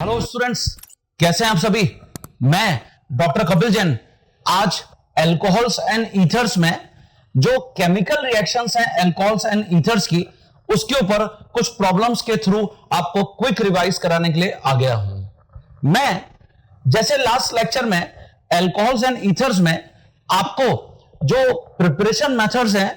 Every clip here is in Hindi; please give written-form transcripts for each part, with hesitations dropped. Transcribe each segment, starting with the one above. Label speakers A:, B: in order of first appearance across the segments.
A: हेलो स्टूडेंट्स, कैसे हैं आप सभी। मैं डॉक्टर कपिल जैन आज एल्कोहल्स एंड ईथर्स में जो केमिकल रिएक्शंस हैं एल्कोहल्स एंड ईथर्स की, उसके ऊपर कुछ प्रॉब्लम्स के थ्रू आपको क्विक रिवाइज कराने के लिए आ गया हूं। मैं जैसे लास्ट लेक्चर में एल्कोहल्स एंड ईथर्स में आपको जो प्रिपरेशन मेथड्स हैं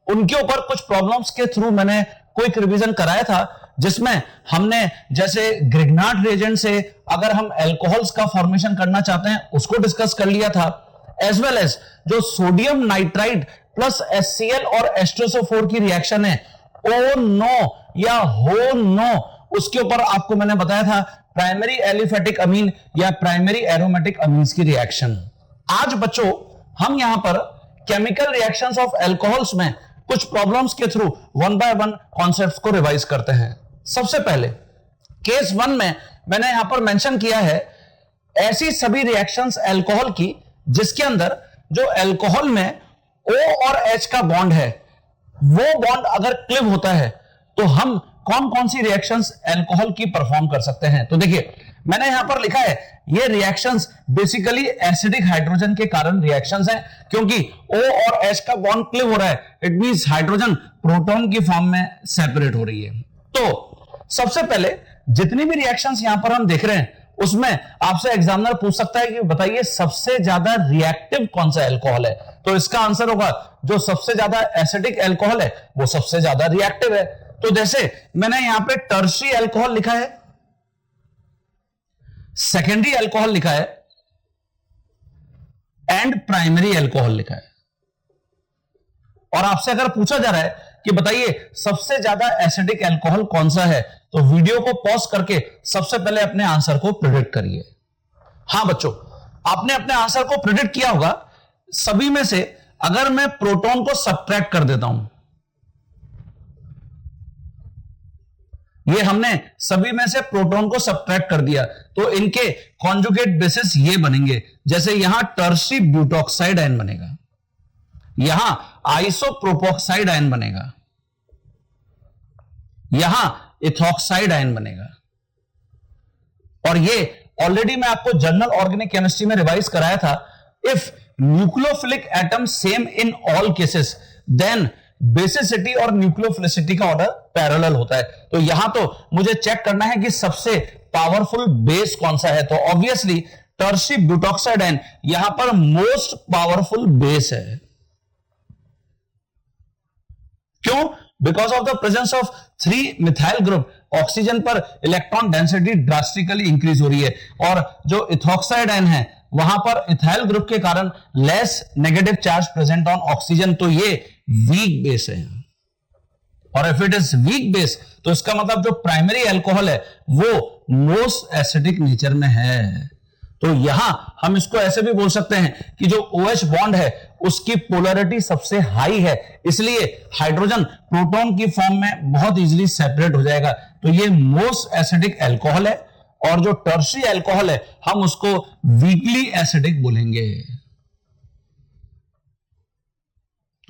A: उनके ऊपर कुछ प्रॉब्लम्स के थ्रू मैंने क्विक रिवीजन कराया था, जिसमें हमने जैसे ग्रिग्नार्ड रिएजेंट से अगर हम अल्कोहल्स का फॉर्मेशन करना चाहते हैं उसको डिस्कस कर लिया था, एज वेल एज जो सोडियम नाइट्राइड प्लस HCl और H2SO4 की रिएक्शन है ओ नो या हो नो, उसके ऊपर आपको मैंने बताया था प्राइमरी एलिफेटिक अमीन या प्राइमरी एरोमेटिक अमीन्स की रिएक्शन। आज बच्चों हम यहां पर केमिकल रिएक्शंस ऑफ अल्कोहल्स में कुछ प्रॉब्लम्स के through one by one concepts को रिवाइज करते हैं। सबसे पहले केस 1 में मैंने यहां पर मेंशन किया है ऐसी सभी रिएक्शंस अल्कोहल की जिसके अंदर जो अल्कोहल में O और H का बॉन्ड है वो बॉन्ड अगर क्लिव होता है तो हम कौन कौन सी रिएक्शंस अल्कोहल की परफॉर्म कर सकते हैं। तो देखिए मैंने यहां पर लिखा है ये रिएक्शंस बेसिकली एसिडिक हाइड्रोजन के कारण रिएक्शंस हैं, क्योंकि O और H का बॉन्ड क्लिव हो रहा है, इट मींस हाइड्रोजन प्रोटॉन की फॉर्म में सेपरेट हो रही है। तो सबसे पहले जितनी भी रिएक्शंस यहां पर हम देख रहे हैं उसमें आपसे एग्जामिनर पूछ सकता है कि बताइए सबसे ज्यादा रिएक्टिव कौन सा अल्कोहल है। तो इसका आंसर होगा जो सबसे ज्यादा एसिडिक अल्कोहल है वो सबसे ज्यादा रिएक्टिव है। तो जैसे मैंने यहां पे टर्शियरी अल्कोहल लिखा है, सेकेंडरी अल्कोहल लिखा है एंड प्राइमरी अल्कोहल लिखा है। और आपसे अगर पूछा जा रहा है कि बताइए सबसे ज्यादा एसिडिक अल्कोहल कौन सा है, तो वीडियो को पॉज करके सबसे पहले अपने आंसर को प्रेडिक्ट करिए। हां बच्चों, आपने अपने आंसर को प्रेडिक्ट किया होगा। सभी में से अगर मैं प्रोटॉन को सब्ट्रैक्ट कर देता हूं, ये हमने सभी में से प्रोटॉन को सब्ट्रैक्ट कर दिया तो इनके कॉन्जुगेट बेसिस ये बनेंगे। जैसे यहां टर्शी ब्यूटॉक्साइड आयन बनेगा, यहां आइसोप्रोपोक्साइड आयन बनेगा, यहां इथॉक्साइड आयन बनेगा। और ये ऑलरेडी मैं आपको जनरल ऑर्गेनिक केमिस्ट्री में रिवाइज कराया था। If nucleophilic atom same in all cases then basicity और न्यूक्लियोफिलिसिटी का ऑर्डर पैरेलल होता है। तो यहां तो मुझे चेक करना है कि सबसे पावरफुल बेस कौन सा है, तो ऑब्वियसली टर्शी ब्यूटॉक्साइड आयन यहां पर मोस्ट पावरफुल बेस है। क्यों? Because of the presence of 3 methyl group oxygen पर इलेक्ट्रॉन डेंसिटी ड्रास्टिकली इंक्रीज हो रही है, और जो इथॉक्साइड आयन है वहां पर इथाइल ग्रुप के कारण less negative charge present on oxygen, तो ये वीक बेस है। और if it is weak base तो इसका मतलब जो प्राइमरी अल्कोहल है वो मोस्ट एसिडिक नेचर में है। तो यहां हम इसको ऐसे भी बोल सकते हैं कि जो OH बॉन्ड है उसकी पोलैरिटी सबसे हाई है, इसलिए हाइड्रोजन प्रोटॉन की फॉर्म में बहुत इजीली सेपरेट हो जाएगा। तो ये मोस्ट एसिडिक अल्कोहल है, और जो टर्शियरी अल्कोहल है हम उसको वीकली एसिडिक बोलेंगे।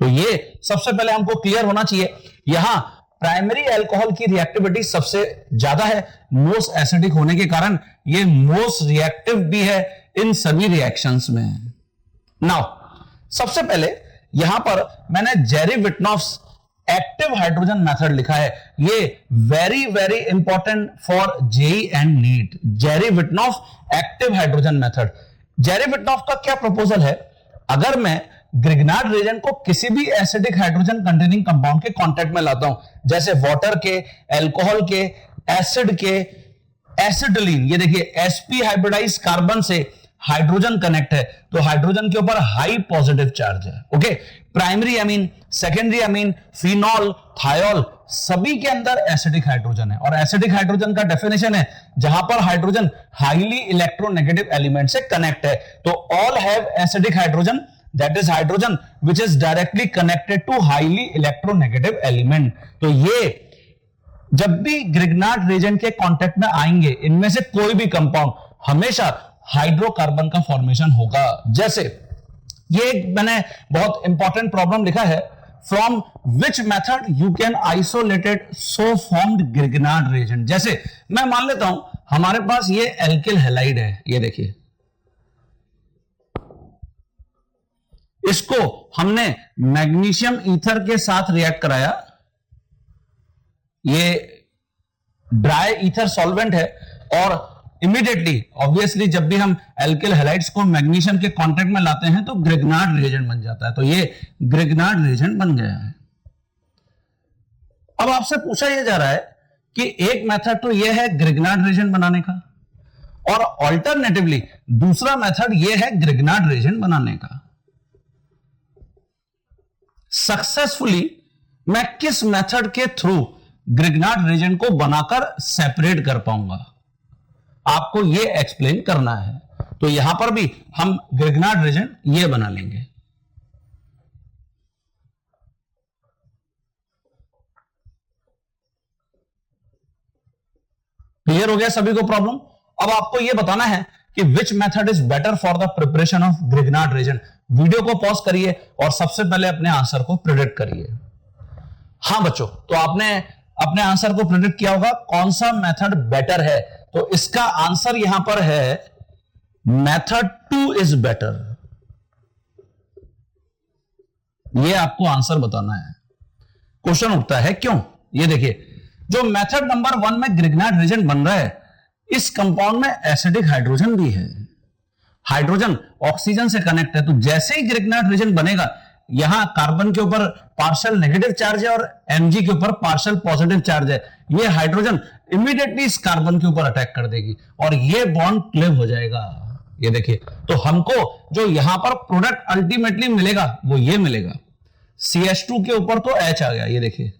A: तो ये सबसे पहले हमको क्लियर होना चाहिए। यहां प्राइमरी अल्कोहल की रिएक्टिविटी सबसे ज्यादा है, मोस्ट एसिडिक होने के कारण ये मोस्ट रिएक्टिव भी है इन सभी रिएक्शंस में। नाउ सबसे पहले यहां पर मैंने Zerewitinoff's active hydrogen method लिखा है। ये very very important for JEE and NEET. Zerewitinoff active hydrogen method. Zerewitinoff का क्या प्रपोजल है, अगर मैं ग्रिग्नार्ड रिएजेंट को किसी भी एसिडिक हाइड्रोजन कंटेनिंग कंपाउंड के कांटेक्ट में लाता हूं, जैसे वाटर के, अल्कोहल के, एसिड के, एसिटिलीन, ये देखिए sp हाइब्रिडाइज कार्बन से हाइड्रोजन कनेक्ट है तो हाइड्रोजन के ऊपर हाई पॉजिटिव चार्ज है। Okay, primary amine, secondary amine, phenol, thiol सभी के अंदर एसिडिक हाइड्रोजन है, और एसिडिक हाइड्रोजन का डेफिनेशन है जहां पर हाइड्रोजन हाईली इलेक्ट्रोनेगेटिव एलिमेंट से कनेक्ट है। तो all have acidic hydrogen, that is hydrogen which is directly connected to highly electronegative element। तो ये जब भी ग्रिग्नार्ड रिएजेंट के कांटेक्ट में आएंगे इनमें से कोई भी कंपाउंड हमेशा हाइड्रोकार्बन का फॉर्मेशन होगा। जैसे ये मैंने बहुत इंपॉर्टेंट प्रॉब्लम लिखा है, from which method you can isolated so formed Grignard reagent. जैसे मैं मान लेता हूं हमारे पास ये एल्किल हैलाइड है, ये देखिए, इसको हमने मैग्नीशियम ईथर के साथ रिएक्ट कराया। ये ड्राई ईथर सॉल्वेंट है और इमीडिएटली ऑब्वियसली जब भी हम एल्किल हैलाइड्स को मैग्नीशियम के कांटेक्ट में लाते हैं तो ग्रिग्नार्ड रिएजेंट बन जाता है। तो ये ग्रिग्नार्ड रिएजेंट बन गया है। अब आपसे पूछा यह जा रहा है कि एक मेथड तो यह है ग्रिग्नार्ड रिएजेंट बनाने का, और ऑल्टरनेटिवली दूसरा मेथड यह है ग्रिग्नार्ड रिएजेंट बनाने का। सक्सेसफुली मैं किस मेथड के थ्रू ग्रिग्नार्ड रिएजेंट को बनाकर सेपरेट कर पाऊंगा, आपको यह एक्सप्लेन करना है। तो यहां पर भी हम ग्रिग्नार्ड रिएजेंट यह बना लेंगे। क्लियर हो गया सभी को प्रॉब्लम? अब आपको यह बताना है कि which method is better for the preparation of Grignard reagent. Video को पॉज करिए और सबसे पहले अपने आंसर को प्रेडिक्ट करिए। हां बच्चों, तो आपने अपने आंसर को प्रेडिक्ट किया होगा कौन सा मेथड बेटर है। तो इसका आंसर यहां पर है मेथड 2 इज बेटर। यह आपको आंसर बताना है। क्वेश्चन उठता है क्यों? ये देखिए, जो मेथड नंबर 1 में ग्रिग्नार्ड रिएजेंट बन रहा है, इस कंपाउंड में एसिडिक हाइड्रोजन भी है। हाइड्रोजन ऑक्सीजन से कनेक्ट है, तो जैसे ही ग्रिग्नार्ड रिएजेंट बनेगा, यहां कार्बन के ऊपर पार्शियल नेगेटिव चार्ज है और Mg के ऊपर पार्शियल पॉजिटिव चार्ज है। ये हाइड्रोजन इमीडिएटली इस कार्बन के ऊपर अटैक कर देगी और ये बॉन्ड क्लेव हो जाएगा। ये देखिए, तो हमको जो यहां पर प्रोडक्ट अल्टीमेटली मिलेगा वो ये मिलेगा। CH2 के ऊपर तो H आ गया, ये देखिए,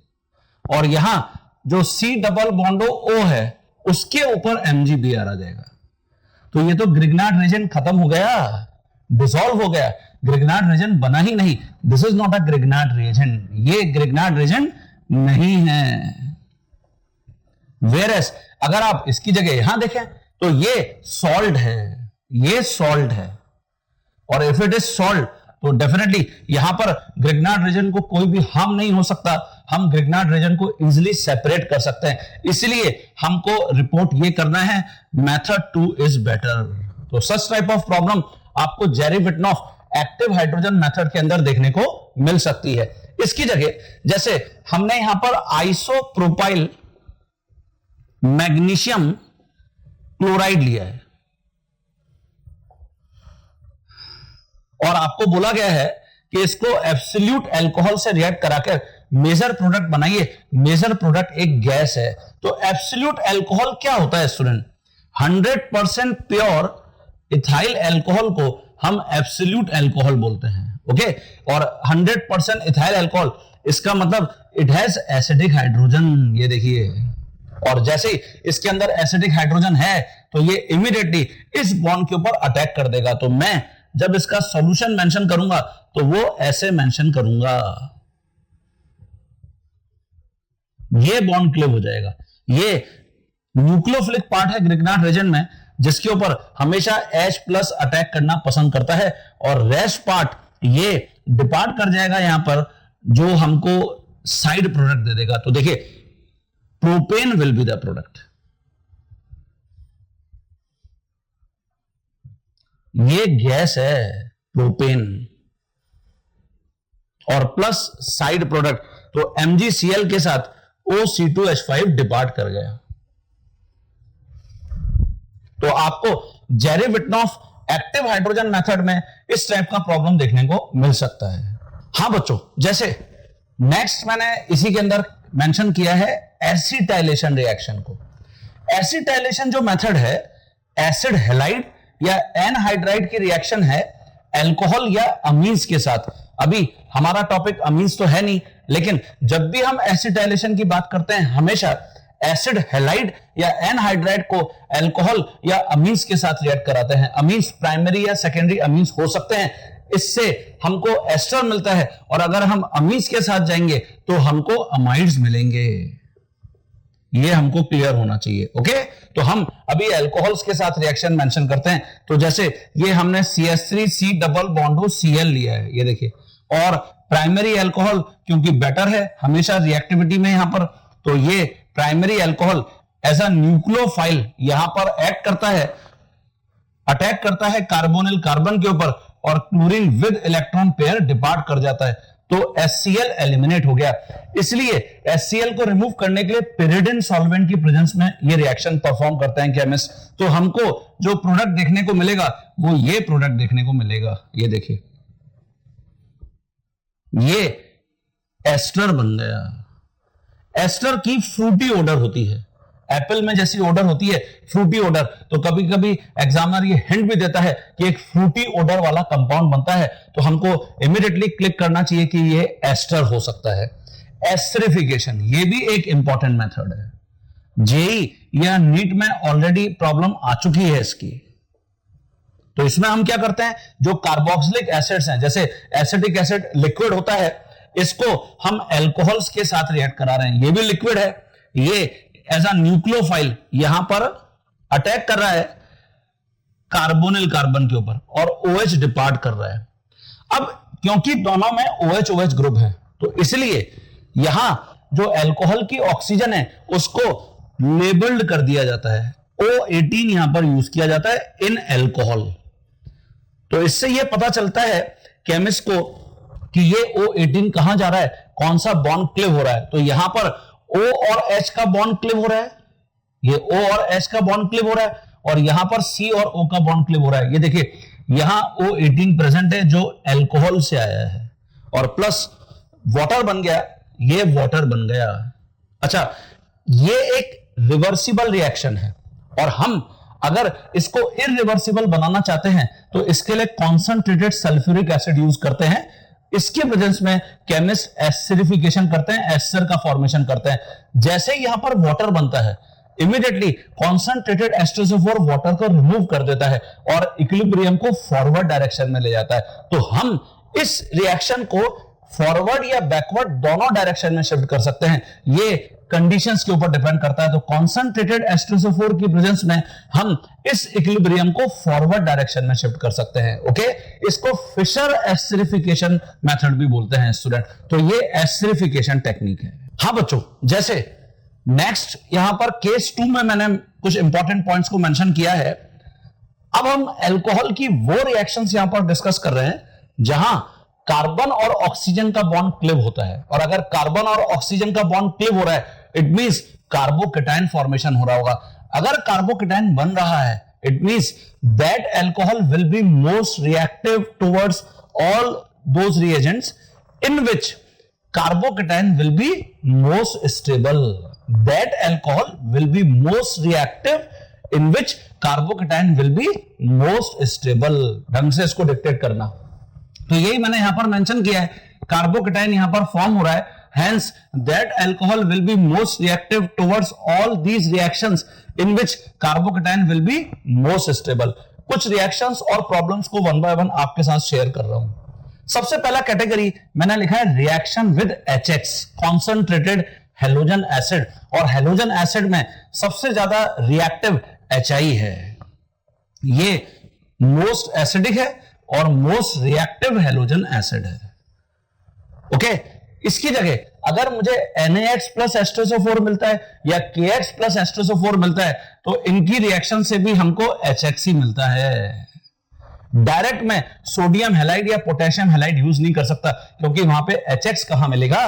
A: और यहां जो C डबल बॉन्डो O है उसके ऊपर MgBr आ जाएगा। तो ये तो ग्रिग्नार्ड रिएजेंट खत्म हो गया, डिसॉल्व हो गया, ग्रिग्नार्ड रिएजेंट बना ही नहीं। This is not a Grignard reagent, ये ग्रिग्नार्ड रिएजेंट नहीं है। वेयरएस अगर आप इसकी जगह यहां देखें तो ये सॉल्ट है, ये सॉल्ट है, और इफ इट इज सॉल्ट तो डेफिनेटली यहां पर ग्रिग्नार्ड रिएजेंट को कोई भी हार्म नहीं हो सकता। हम ग्रिग्नार्ड रिएजेंट को इजीली सेपरेट कर सकते हैं, इसलिए हमको रिपोर्ट ये करना है मेथड 2 इज बेटर। तो सच टाइप ऑफ प्रॉब्लम आपको जेरी विटनॉफ एक्टिव हाइड्रोजन मेथड के अंदर देखने को मिल सकती है। इसकी जगह जैसे हमने यहां पर आइसोप्रोपाइल मैग्नीशियम क्लोराइड लिया है और आपको बोला गया है कि इसको एब्सोल्यूट अल्कोहल से रिएक्ट कराकर मेजर प्रोडक्ट बनाइए। मेजर प्रोडक्ट एक गैस है, तो एब्सोल्यूट अल्कोहल क्या होता है स्टूडेंट? 100% प्योर इथाइल अल्कोहल को हम एब्सोल्यूट अल्कोहल बोलते हैं। ओके, और 100% इथाइल अल्कोहल, इसका मतलब इट हैज एसिडिक हाइड्रोजन। ये देखिए, और जैसे ही इसके अंदर एसिडिक हाइड्रोजन है तो ये इमीडिएटली इस बॉन्ड के ऊपर अटैक कर देगा। तो मैं जब इसका सॉल्यूशन मेंशन करूंगा तो वो ऐसे मेंशन करूंगा, ये बॉन्ड क्लेव हो जाएगा। ये न्यूक्लियोफिलिक पार्ट है ग्रिग्नार्ड रिएजेंट में, जिसके ऊपर हमेशा H+ अटैक करना पसंद करता है, और रेस्ट पार्ट ये डिपार्ट कर जाएगा यहां पर, जो हमको साइड प्रोडक्ट दे देगा। तो देखिए, propane will be the product. ये गैस है प्रोपेन, और प्लस साइड प्रोडक्ट, तो MgCl के साथ OC2H5 डिपार्ट कर गया। तो आपको जेरी विटनॉफ एक्टिव हाइड्रोजन मेथड में इस टाइप का प्रॉब्लम देखने को मिल सकता है। हां बच्चों, जैसे नेक्स्ट मैंने इसी के अंदर मेंशन किया है एसिटाइलेशन रिएक्शन को। एसिटाइलेशन जो मेथड है, एसिड हैलाइड या एनहाइड्राइड की रिएक्शन है अल्कोहल या अमीन्स के साथ। अभी हमारा टॉपिक अमीन्स तो है नहीं, लेकिन जब भी हम एसिटाइलेशन की बात करते हैं हमेशा एसिड हैलाइड या एनहाइड्राइड को अल्कोहल या अमीन्स के साथ रिएक्ट कराते हैं। अमीन्स प्राइमरी या सेकेंडरी अमीन्स हो सकते हैं, इससे हमको एस्टर मिलता है, और अगर हम अमीन्स के साथ जाएंगे तो हमको अमाइड्स मिलेंगे। ये हमको क्लियर होना चाहिए। ओके, तो हम अभी अल्कोहल्स के साथ रिएक्शन मेंशन करते हैं। तो जैसे ये हमने CH3C डबल बॉन्डो Cl लिया है, ये देखिए, और प्राइमरी अल्कोहल क्योंकि बेटर है हमेशा रिएक्टिविटी में यहां पर, तो ये primary alcohol as a nucleophile यहां पर अटैक करता है कार्बोनिल कार्बन के ऊपर और chlorine with electron pair depart कर जाता है, तो HCl एलिमिनेट हो गया। इसलिए HCl को रिमूव करने के लिए pyridine सॉल्वेंट की प्रेजेंस में ये रिएक्शन परफॉर्म करते हैं केमिस्ट। तो हमको जो प्रोडक्ट देखने को मिलेगा वो ये प्रोडक्ट देखने को मिलेगा, ये देखिए, ये एस्टर बन गया। एस्टर की फ्रूटी ओडर होती है, एप्पल में जैसी ओडर होती है फ्रूटी ओडर, तो कभी कभी एग्जामिनर ये हिंट भी देता है कि एक फ्रूटी ओडर वाला कंपाउंड बनता है, तो हमको इमीडिएटली क्लिक करना चाहिए कि ये एस्टर हो सकता है। एस्टरिफिकेशन ये भी एक इंपॉर्टेंट मेथड है। जेई या नीट में ऑलरेडी प्रॉब्लम आ चुकी है इसकी। तो इसमें हम क्या करते हैं, जो कार्बोक्सिलिक एसिड्स हैं, जैसे एसिटिक एसिड लिक्विड होता है, इसको हम एल्कोहल्स के साथ रिएक्ट करा रहे हैं। ये भी लिक्विड है, ये एज अ न्यूक्लियोफाइल यहां पर अटैक कर रहा है कार्बोनिल कार्बन के ऊपर और OH डिपार्ट कर रहा है। अब क्योंकि दोनों में OH ग्रुप है, तो इसलिए यहां जो अल्कोहल की ऑक्सीजन है उसको लेबल्ड कर दिया जाता है, O18 यहां पर यूज किया जाता है इन अल्कोहल। तो इससे यह पता चलता है केमिस्ट को कि ये O18 कहां जा रहा है, कौन सा बॉन्ड क्लिव हो रहा है। तो यहां पर O और H का बॉन्ड क्लिव हो रहा है, ये O और H का बॉन्ड क्लिव हो रहा है, और यहां पर C और O का बॉन्ड क्लिव हो रहा है। ये देखिए यहां O18 प्रेजेंट है जो अल्कोहल से आया है, और प्लस वाटर बन गया, ये वाटर बन गया। अच्छा, ये एक रिवर्सिबल रिएक्शन है, और हम अगर इसको इरिवर्सिबल बनाना चाहते हैं तो इसके लिए कॉन्सेंट्रेटेड सल्फ्यूरिक एसिड यूज करते हैं। इसके प्रेजेंस में केमिस्ट एसिडिफिकेशन करते हैं, एस्टर का फॉर्मेशन करते हैं। जैसे ही यहां पर वाटर बनता है, इमीडिएटली कॉन्सेंट्रेटेड H2SO4 वाटर को रिमूव कर देता है और इक्विलिब्रियम को फॉरवर्ड डायरेक्शन में ले जाता है। तो हम इस रिएक्शन को फॉरवर्ड या बैकवर्ड दोनों डायरेक्शन में शिफ्ट कर सकते हैं, ये कंडीशंस के ऊपर डिपेंड करता है। तो कॉन्सेंट्रेटेड H2SO4 की प्रेजेंस में हम इस इक्विलिब्रियम को फॉरवर्ड डायरेक्शन में शिफ्ट कर सकते हैं। ओके, इसको फिशर एस्टरिफिकेशन मेथड भी बोलते हैं स्टूडेंट। तो ये एस्टरिफिकेशन टेक्निक है। हाँ बच्चों, जैसे नेक्स्ट यहां पर केस 2 में मैंने कुछ इंपॉर्टेंट पॉइंट्स को मेंशन किया है। अब हम अल्कोहल की वो रिएक्शंस यहां पर डिस्कस कर रहे हैं जहां कार्बन और ऑक्सीजन का बॉन्ड क्लिव होता है, और अगर कार्बन और ऑक्सीजन का बॉन्ड क्लिव हो रहा है इट मींस कार्बोकेटाइन फॉर्मेशन हो रहा होगा। अगर कार्बोकेटाइन बन रहा है it means that alcohol will be most reactive towards all those reagents in which carbocation will be most stable. That alcohol will be most reactive in which carbocation will be most stable. ढंग से इसको डिक्टेट करना। तो यही मैंने यहां पर मेंशन किया है, कार्बोकेटाइन यहां पर फॉर्म हो रहा है, hence that alcohol will be most reactive towards all these reactions in which carbocation will be most stable। कुछ रिएक्शंस और प्रॉब्लम्स को वन बाय वन आपके साथ शेयर कर रहा हूं। सबसे पहला कैटेगरी मैंने लिखा है reaction with HX, concentrated halogen acid, और हेलोजन एसिड में सबसे ज्यादा रिएक्टिव HI है। ये मोस्ट एसिडिक है और मोस्ट रिएक्टिव हेलोजन एसिड है। ओके, इसकी जगह अगर मुझे NaH प्लस H2SO4 मिलता है या KX प्लस H2SO4 मिलता है तो इनकी रिएक्शन से भी हमको HX ही मिलता है। डायरेक्ट में सोडियम हैलाइड या पोटेशियम हैलाइड यूज नहीं कर सकता क्योंकि वहां पे HX कहां मिलेगा।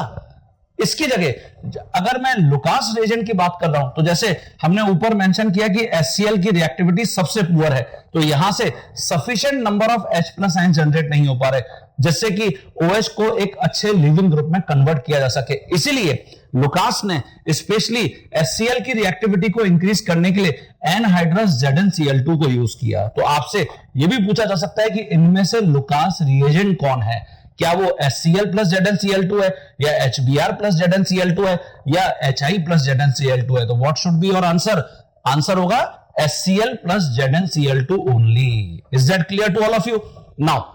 A: इसकी जगह अगर मैं लुकास रिएजेंट की बात कर रहा हूं तो जैसे हमने ऊपर मेंशन किया कि HCl की रिएक्टिविटी सबसे पुअर है, तो यहां से sufficient number of H+ ion generate नहीं हो पा रहे जिससे कि OH को एक अच्छे लिविंग ग्रुप में कन्वर्ट किया जा सके। इसीलिए लुकास ने स्पेशली HCl की रिएक्टिविटी को इंक्रीज करने के लिए एनहाइड्रस ZnCl2 को यूज किया। तो आपसे यह भी पूछा जा सकता है कि इनमें से लुकास रिएजेंट कौन है, क्या वो HCl प्लस ZnCl2 है या HBr प्लस ZnCl2 है या HI प्लस ZnCl2 है। तो what should be your answer? Answer होगा HCl plus ZnCl2 only. Is that clear to all of you? Now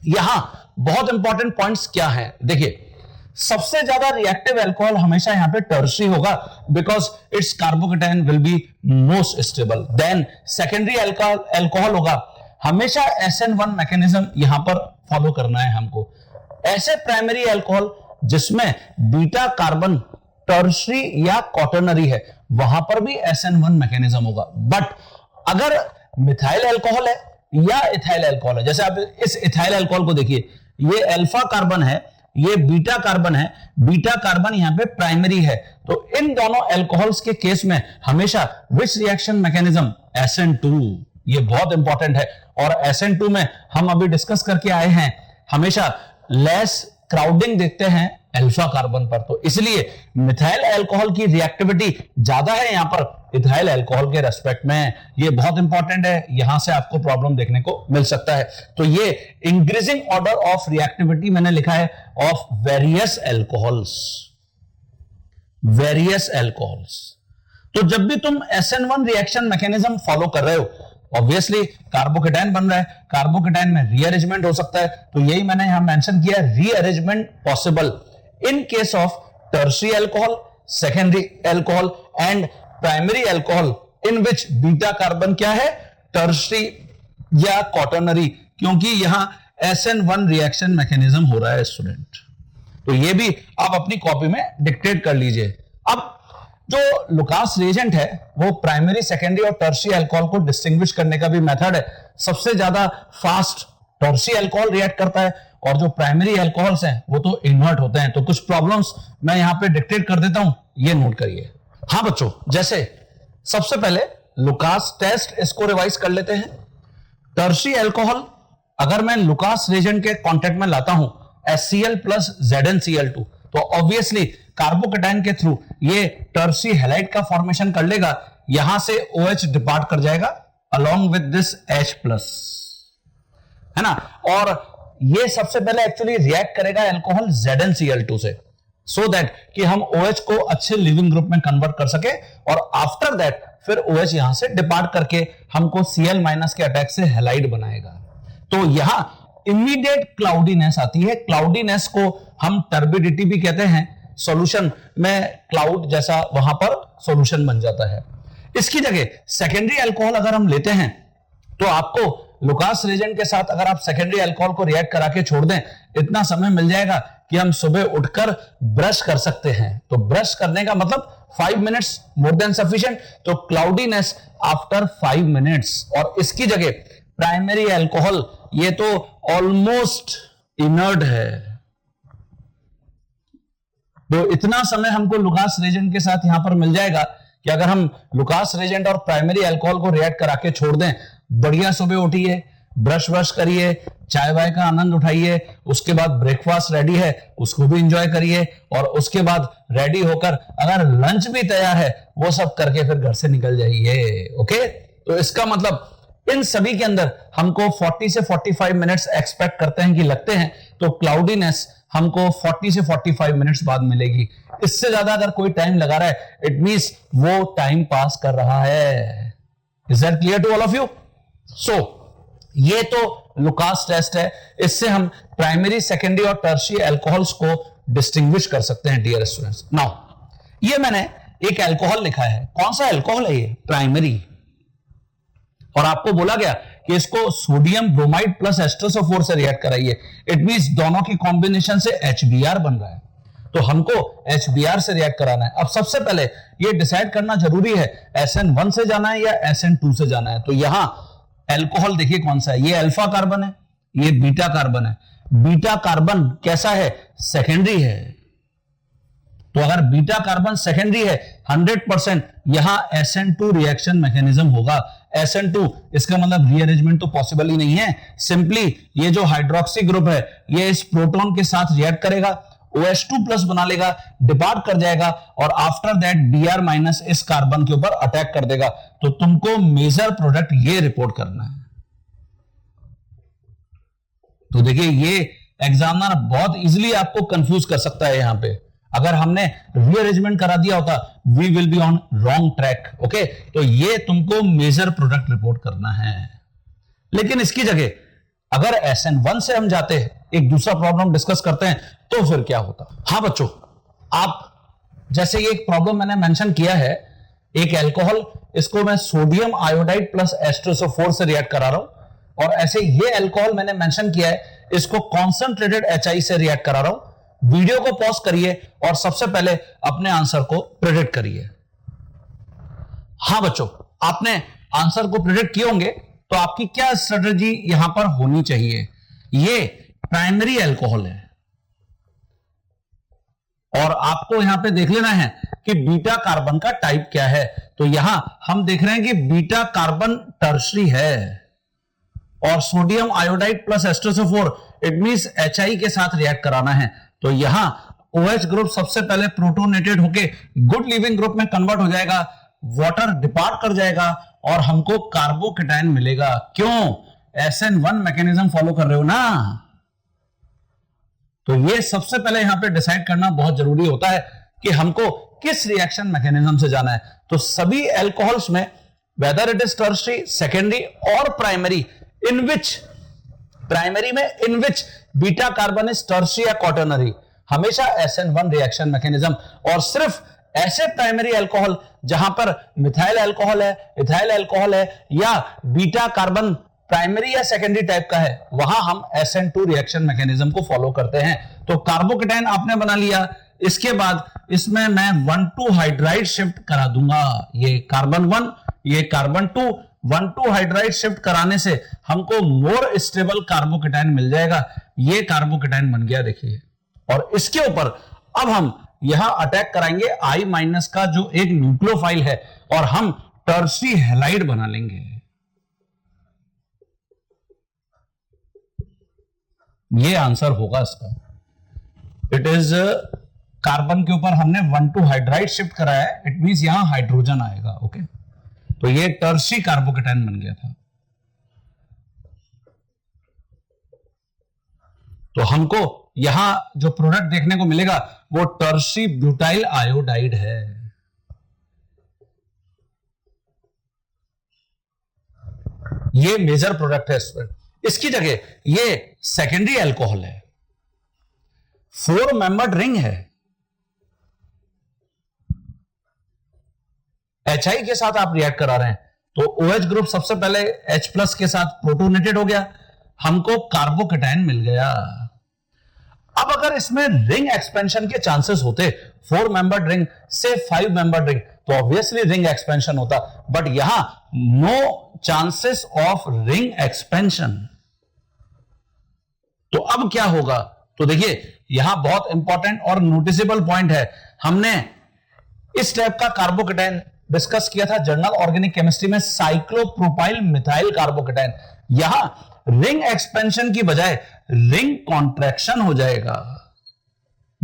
A: यहां बहुत इंपॉर्टेंट पॉइंट्स क्या हैं, देखिए सबसे ज्यादा रिएक्टिव अल्कोहल हमेशा यहां पे टर्शियरी होगा because it's carbocation will be most stable. Then secondary alcohol होगा, हमेशा SN1 मैकेनिज्म यहां पर फॉलो करना है हमको। ऐसे प्राइमरी अल्कोहल जिसमें बीटा कार्बन टर्शरी या क्वाटरनरी है, वहां पर भी SN1 मैकेनिज्म होगा। बट अगर मिथाइल अल्कोहल है या इथाइल अल्कोहल है, जैसे आप इस इथाइल अल्कोहल को देखिए, ये अल्फा कार्बन है, ये बीटा कार्बन है, बीटा कार्बन यहां पे प्राइमरी है, तो इन दोनों अल्कोहल्स के केस में हमेशा विच रिएक्शन मैकेनिज्म? SN2। ये बहुत इंपॉर्टेंट है, और SN2 में हम अभी डिस्कस करके आए हैं, हमेशा लेस क्राउडिंग देखते हैं अल्फा कार्बन पर, तो इसलिए मिथाइल अल्कोहल की रिएक्टिविटी ज्यादा है यहां पर इथाइल अल्कोहल के रेस्पेक्ट में। ये बहुत इंपॉर्टेंट है, यहां से आपको प्रॉब्लम देखने को मिल सकता है। तो ये इंक्रीजिंग ऑर्डर ऑफ रिएक्टिविटी मैंने लिखा है of various alcohols, various alcohols. तो जब भी तुम SN1 रिएक्शन मैकेनिज्म फॉलो कर रहे हो, ऑब्वियसली कार्बोकेटाइन बन रहा है, कार्बोकेटाइन में रीअरेंजमेंट हो सकता है, तो यही मैंने यहां मेंशन किया, rearrangement possible in case of tertiary alcohol, secondary alcohol and primary alcohol in which beta carbon क्या है? टर्शरी या क्वाटरनरी, क्योंकि यहां SN1 रिएक्शन मैकेनिज्म हो रहा है स्टूडेंट। तो ये भी आप अपनी कॉपी में डिक्टेट कर लीजिए। अब जो लुकास रिएजेंट है वो प्राइमरी, सेकेंडरी और टर्शरी अल्कोहल को डिस्टिंग्विश करने का भी मेथड है। सबसे ज्यादा फास्ट टर्शरी अल्कोहल रिएक्ट करता है, और जो प्राइमरी अल्कोहल्स हैं वो तो इन्वर्ट होते हैं। तो कुछ प्रॉब्लम्स मैं यहां पे डिक्टेट कर देता हूं, ये नोट करिए। हाँ बच्चों, जैसे सबसे पहले लुकास टेस्ट, इसको रिवाइज कर लेते हैं। टर्शरी अल्कोहल अगर मैं लुकास रिएजेंट के कांटेक्ट में लाता हूं HCl प्लस ZnCl2, तो ऑब्वियसली कार्बोकेटाइन के थ्रू ये टर्शरी हैलाइड का फॉर्मेशन कर लेगा, यहां से OH डिपार्ट कर जाएगा along with this H plus, है ना। और ये सबसे पहले एक्चुअली रिएक्ट करेगा अल्कोहल ZnCl2 से, सो दैट कि हम OH को अच्छे लिविंग ग्रुप में कन्वर्ट कर सके, और आफ्टर दैट फिर OH यहां से डिपार्ट करके हमको Cl माइनस के अटैक से हैलाइड बनाएगा। तो यहां इमीडिएट क्लाउडीनेस आती है, क्लाउडीनेस को हम टर्बिडिटी भी कहते हैं, सॉल्यूशन में क्लाउड जैसा वहां पर सॉल्यूशन बन जाता है। इसकी जगह सेकेंडरी अल्कोहल अगर हम लेते हैं, तो आपको लुकास रिएजेंट के साथ अगर आप सेकेंडरी अल्कोहल को रिएक्ट करा के छोड़ दें, इतना समय मिल जाएगा कि हम सुबह उठकर ब्रश कर सकते हैं। तो ब्रश करने का मतलब 5 मिनट्स मोर देन सफिशिएंट, तो क्लाउडीनेस आफ्टर 5 मिनट्स। और इसकी जगह प्राइमरी अल्कोहल, ये तो ऑलमोस्ट इनर्ट है, तो इतना समय हमको लुकास रिएजेंट के साथ यहां पर मिल जाएगा कि अगर हम लुकास रिएजेंट और प्राइमरी अल्कोहल को रिएक्ट करा के छोड़ दें, बढ़िया सुबह उठिए, ब्रश ब्रश करिए, चाय वाय का आनंद उठाइए, उसके बाद ब्रेकफास्ट रेडी है उसको भी एंजॉय करिए, और उसके बाद रेडी होकर अगर लंच भी तैयार है वो सब करके फिर घर से निकल जाइए। ओके, तो इसका मतलब इन सभी के अंदर हमको 40 से 45 मिनट्स एक्सपेक्ट करते हैं कि लगते हैं, तो क्लाउडीनेस हमको 40 से 45 मिनट्स बाद मिलेगी। इससे ज्यादा अगर कोई टाइम लगा रहा है, इट मींस वो टाइम पास कर रहा है। Is that clear to all of you? So ये तो लुकास टेस्ट है, इससे हम प्राइमरी, सेकेंडरी और टर्शरी अल्कोहल्स को डिस्टिंग्विश कर सकते हैं डियर स्टूडेंट्स। नाउ ये मैंने एक अल्कोहल लिखा है, कौन सा अल्कोहल है ये? प्राइमरी, और आपको बोला गया कि इसको सोडियम ब्रोमाइड प्लस H2SO4 से रिएक्ट कराइए। इट मींस दोनों की कॉम्बिनेशन से HBr बन रहा है, तो हमको HBr से रिएक्ट कराना है। अब सबसे पहले ये डिसाइड करना जरूरी है SN1 से जाना है या SN2 से जाना है। तो यहां अल्कोहल देखिए कौन सा है, ये अल्फा कार्बन है, ये बीटा कार्बन है। बीटा कार्बन कैसा है? सेकेंडरी है। तो अगर बीटा कार्बन सेकेंडरी है 100%, यहां SN2 रिएक्शन मैकेनिज्म होगा। SN2 इसका मतलब रीअरेंजमेंट तो पॉसिबल ही नहीं है, सिंपली ये जो हाइड्रोक्सी ग्रुप है ये इस प्रोटॉन के साथ रिएक्ट करेगा, OH2 प्लस बना लेगा, डिपार्ट कर जाएगा, और आफ्टर दैट Br माइनस इस कार्बन के ऊपर अटैक कर देगा। तो तुमको मेजर प्रोडक्ट ये रिपोर्ट करना है। तो देखिए ये एग्जामिनर बहुत इजीली आपको कंफ्यूज कर सकता है। यहां पे अगर हमने रीअरेंजमेंट करा दिया होता, we will be on wrong track. Okay, तो ये तुमको मेजर प्रोडक्ट रिपोर्ट करना है। लेकिन इसकी जगह अगर SN1 से हम जाते हैं, एक दूसरा प्रॉब्लम डिस्कस करते हैं, तो फिर क्या होता? हाँ बच्चों, आप जैसे ये एक प्रॉब्लम मैंने मेंशन किया है, एक अल्कोहल, इसको मैं सोडियम आयोडाइड प्लस H2SO4 से रिएक्ट करा रहा हूं, और ऐसे ये अल्कोहल मैंने मेंशन किया है, इसको कॉन्सेंट्रेटेड HI से रिएक्ट करा रहा हूं, वीडियो को पॉज करिए और सबसे पहले अपने आंसर को प्रेडिक्ट करिए। हां बच्चों, आपने आंसर को प्रेडिक्ट किए होंगे, तो आपकी क्या स्ट्रेटजी यहां पर होनी चाहिए? ये प्राइमरी अल्कोहल है और आपको यहां पे देख लेना है कि बीटा कार्बन का टाइप क्या है। तो यहां हम देख रहे हैं कि बीटा कार्बन टर्शरी है और sodium iodide plus H2SO4, it means HI के साथ रिएक्ट कराना है। तो यहां OH ग्रुप सबसे पहले प्रोटोनेटेड होके गुड लिविंग ग्रुप में कन्वर्ट हो जाएगा, वाटर डिपार्ट कर जाएगा और हमको कार्बोकेटाइन मिलेगा। क्यों? SN1 मैकेनिज्म फॉलो कर रहे हो ना। तो ये सबसे पहले यहां पे डिसाइड करना बहुत जरूरी होता है कि हमको किस रिएक्शन मैकेनिज्म से जाना है। तो सभी अल्कोहल्स में, whether it is tertiary, secondary और प्राइमरी, इन विच प्राइमरी में इन which beta carbon is tertiary या क्वाटर्नरी, हमेशा SN1 रिएक्शन मैकेनिज्म। और सिर्फ ऐसे प्राइमरी अल्कोहल जहां पर मिथाइल अल्कोहल है, इथाइल अल्कोहल है या बीटा कार्बन प्राइमरी या सेकेंडरी टाइप का है, वहां हम SN2 रिएक्शन मैकेनिज्म को फॉलो करते हैं। तो कार्बोकेटाइन आपने बना लिया, इसके बाद इसमें मैं 1,2 हाइड्राइड शिफ्ट करा दूंगा। ये कार्बन 1, ये कार्बन 2, 1,2 हाइड्राइड शिफ्ट कराने से हमको मोर स्टेबल कार्बोकेटाइन मिल जाएगा। ये कार्बोकेटाइन बन गया, देखिए। और इसके ऊपर अब हम यहां अटैक कराएंगे I- का जो एक न्यूक्लियोफाइल है और हम टर्शरी हैलाइड बना लेंगे। ये आंसर होगा इसका। इट इज कार्बन के ऊपर हमने 1,2 हाइड्राइड शिफ्ट कराया है, इट मींस यहां हाइड्रोजन आएगा। ओके, तो ये टर्शरी कार्बोकेटाइन बन गया था। तो हमको यहां जो प्रोडक्ट देखने को मिलेगा वो टर्शरी ब्यूटाइल आयोडाइड है। ये मेजर प्रोडक्ट है स्टूडेंट। इसकी जगह ये सेकेंडरी अल्कोहल है, 4 मेंबर्ड रिंग है, HI के साथ आप रिएक्ट करा रहे हैं। तो OH ग्रुप सबसे पहले H+ के साथ प्रोटोनेटेड हो गया, हमको कार्बोकेटाइन मिल गया। अब अगर इसमें रिंग एक्सपेंशन के चांसेस होते, 4 मेंबर्ड रिंग से 5 मेंबर्ड रिंग, तो ऑब्वियसली रिंग एक्सपेंशन होता, बट यहां no chances of ring expansion. तो अब क्या होगा? तो देखिए यहां बहुत इंपॉर्टेंट और नोटिसेबल पॉइंट है। हमने इस टाइप का कार्बोकेटाइन डिस्कस किया था जर्नल ऑर्गेनिक केमिस्ट्री में, साइक्लोप्रोपाइल मिथाइल कार्बोकेटाइन। यहां रिंग एक्सपेंशन की बजाय रिंग कॉन्ट्रैक्शन हो जाएगा,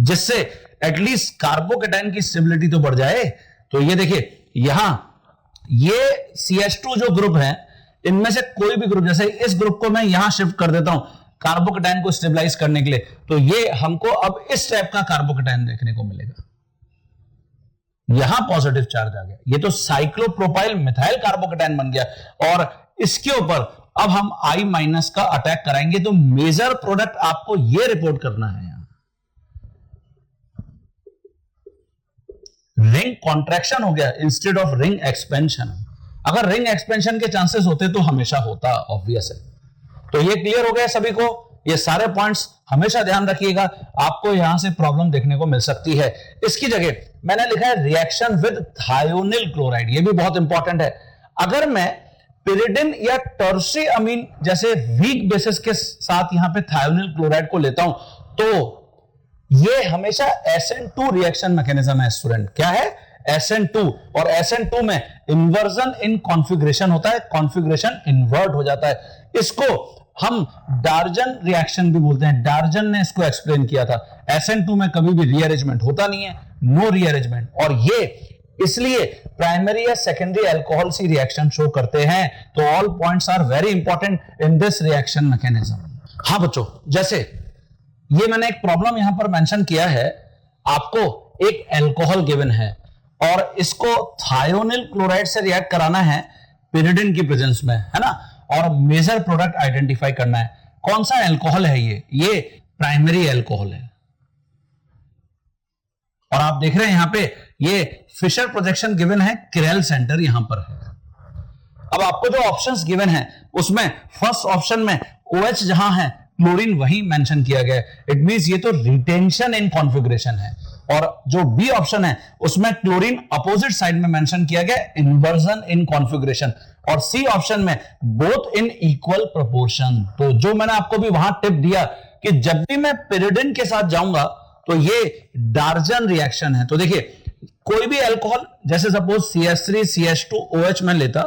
A: जिससे एटलीस्ट कार्बोकेटाइन की स्टेबिलिटी तो बढ़ जाए। तो ये देखिए यहां ये CH2 जो ग्रुप है, इनमें से कोई भी ग्रुप, जैसे इस ग्रुप को मैं यहां शिफ्ट कर देता हूं कार्बोकेटाइन को स्टेबलाइज करने के लिए, तो ये हमको अब इस टाइप का कार्बोकेटाइन देखने को मिलेगा। यहां पॉजिटिव चार्ज आ गया, ये तो साइक्लोप्रोपाइल मिथाइल कार्बोकेटाइन बन गया। और इसके ऊपर अब हम I- का अटैक कराएंगे। तो मेजर प्रोडक्ट आपको ये रिपोर्ट करना है, यहां रिंग कॉन्ट्रैक्शन हो गया इंस्टेड ऑफ रिंग एक्सपेंशन। अगर रिंग एक्सपेंशन के चांसेस होते तो हमेशा होता, ऑब्वियस है। तो ये क्लियर हो गया सभी को? ये सारे पॉइंट्स हमेशा ध्यान रखिएगा, आपको यहां से प्रॉब्लम देखने को मिल सकती है। इसकी जगह मैंने लिखा है रिएक्शन विद थायोनिल क्लोराइड, ये भी बहुत इंपॉर्टेंट है। अगर मैं पिरिडिन या टर्शरी अमीन जैसे वीक बेसिस के साथ यहां पे थायोनिल क्लोराइड को लेता हूं, तो ये हमेशा SN2 रिएक्शन मैकेनिज्म है स्टूडेंट। क्या है? SN2। और SN2 में इन्वर्जन इन कॉन्फ़िगरेशन होता है, कॉन्फ़िगरेशन इन्वर्ट हो जाता है। इसको हम डार्जन रिएक्शन भी बोलते हैं, डार्जन ने इसको एक्सप्लेन किया था। SN2 में कभी भी रीअरेंजमेंट होता नहीं है, नो रीअरेंजमेंट, और ये इसलिए प्राइमरी या secondary alcohol C reaction show करते हैं। तो all points are very important in this reaction mechanism. हाँ बच्चों, जैसे ये मैंने एक प्रॉब्लम यहां पर मेंशन किया है, आपको एक अल्कोहल गिवन है और इसको थायोनिल क्लोराइड से रिएक्ट कराना है पिरिडिन की प्रेजेंस में, है ना, और मेजर प्रोडक्ट आइडेंटिफाई करना है। कौन सा अल्कोहल है ये प्राइमरी अल्कोहल है। और आप देख रहे हैं यहां पे ये फिशर प्रोजेक्शन गिवन है, किरेल सेंटर यहां पर है। अब आपको जो ऑप्शंस गिवन है उसमें फर्स्ट ऑप्शन में OH जहां है क्लोरीन वही मेंशन किया गया है। इट मींस ये तो रिटेंशन इन कॉन्फ़िगरेशन है। और जो बी ऑप्शन है उसमें क्लोरीन अपोजिट साइड में मेंशन किया गया इन्वर्जन इन कॉन्फ़िगरेशन, और सी ऑप्शन में बोथ इन इक्वल प्रोपोर्शन। तो जो मैंने आपको भी वहां टिप दिया कि जब भी मैं पिरिडिन के साथ जाऊंगा तो ये डार्जन रिएक्शन है। तो देखिए कोई भी अल्कोहल, जैसे सपोज CH3 CH2 OH में लेता